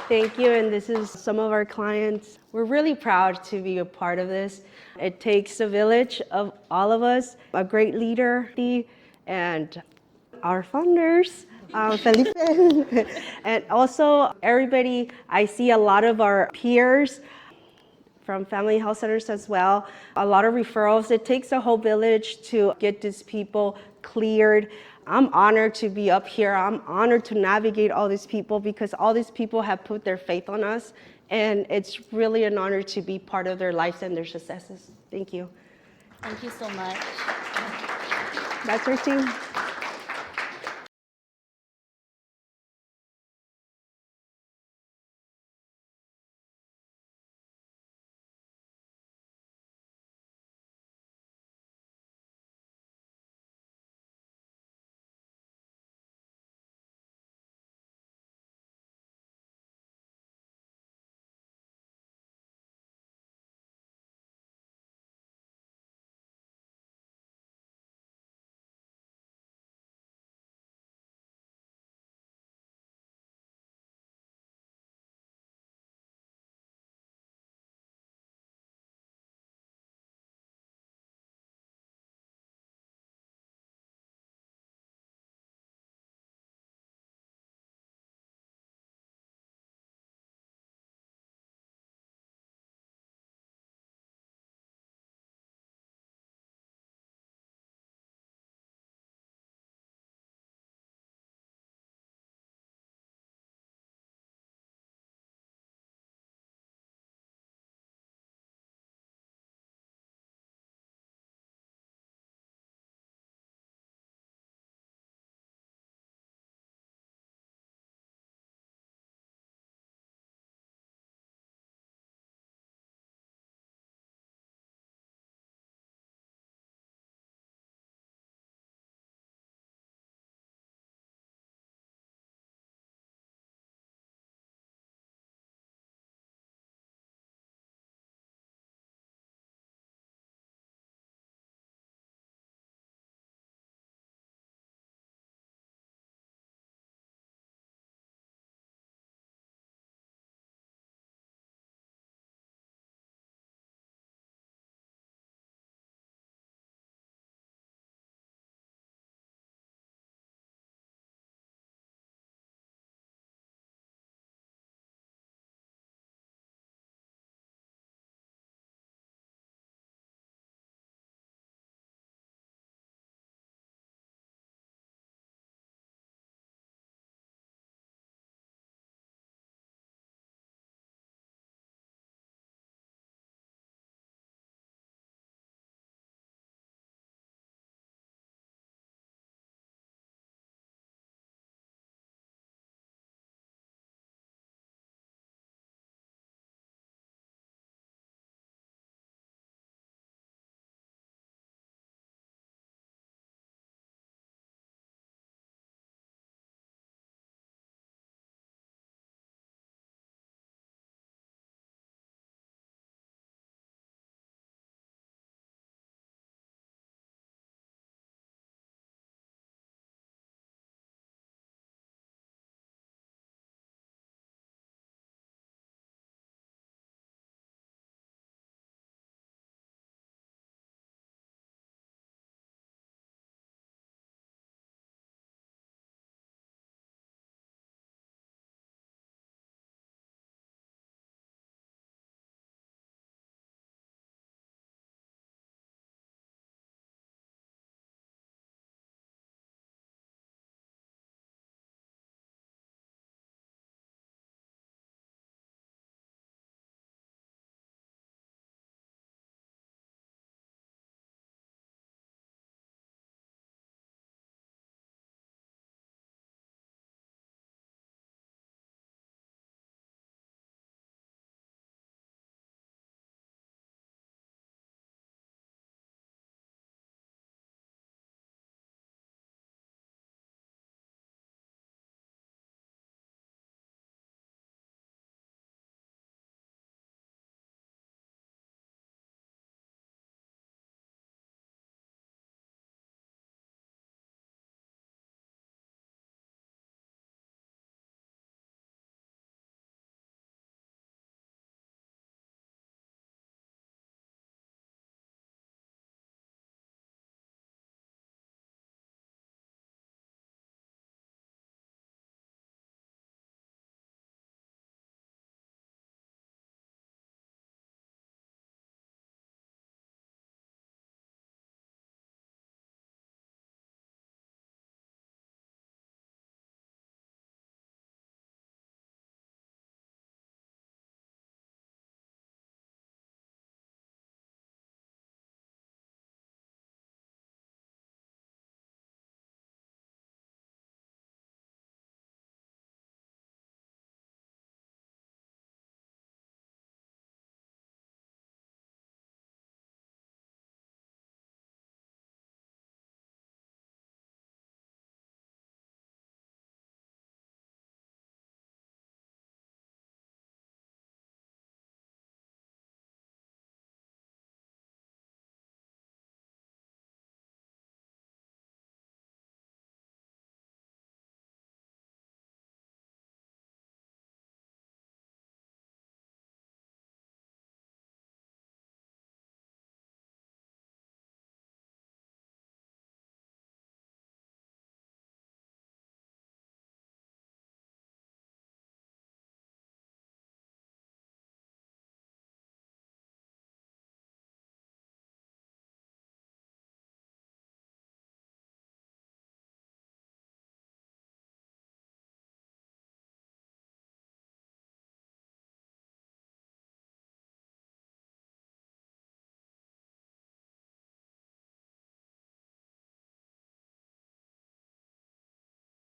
Thank you, and this is some of our clients. We're really proud to be a part of this. It takes a village of all of us, a great leader, and our founders, Felipe, and also everybody. I see a lot of our peers from family health centers as well, a lot of referrals. It takes a whole village to get these people cleared. I'm honored to be up here. I'm honored to navigate all these people because all these people have put their faith on us, and it's really an honor to be part of their lives and their successes. Thank you. Thank you so much. That's our team.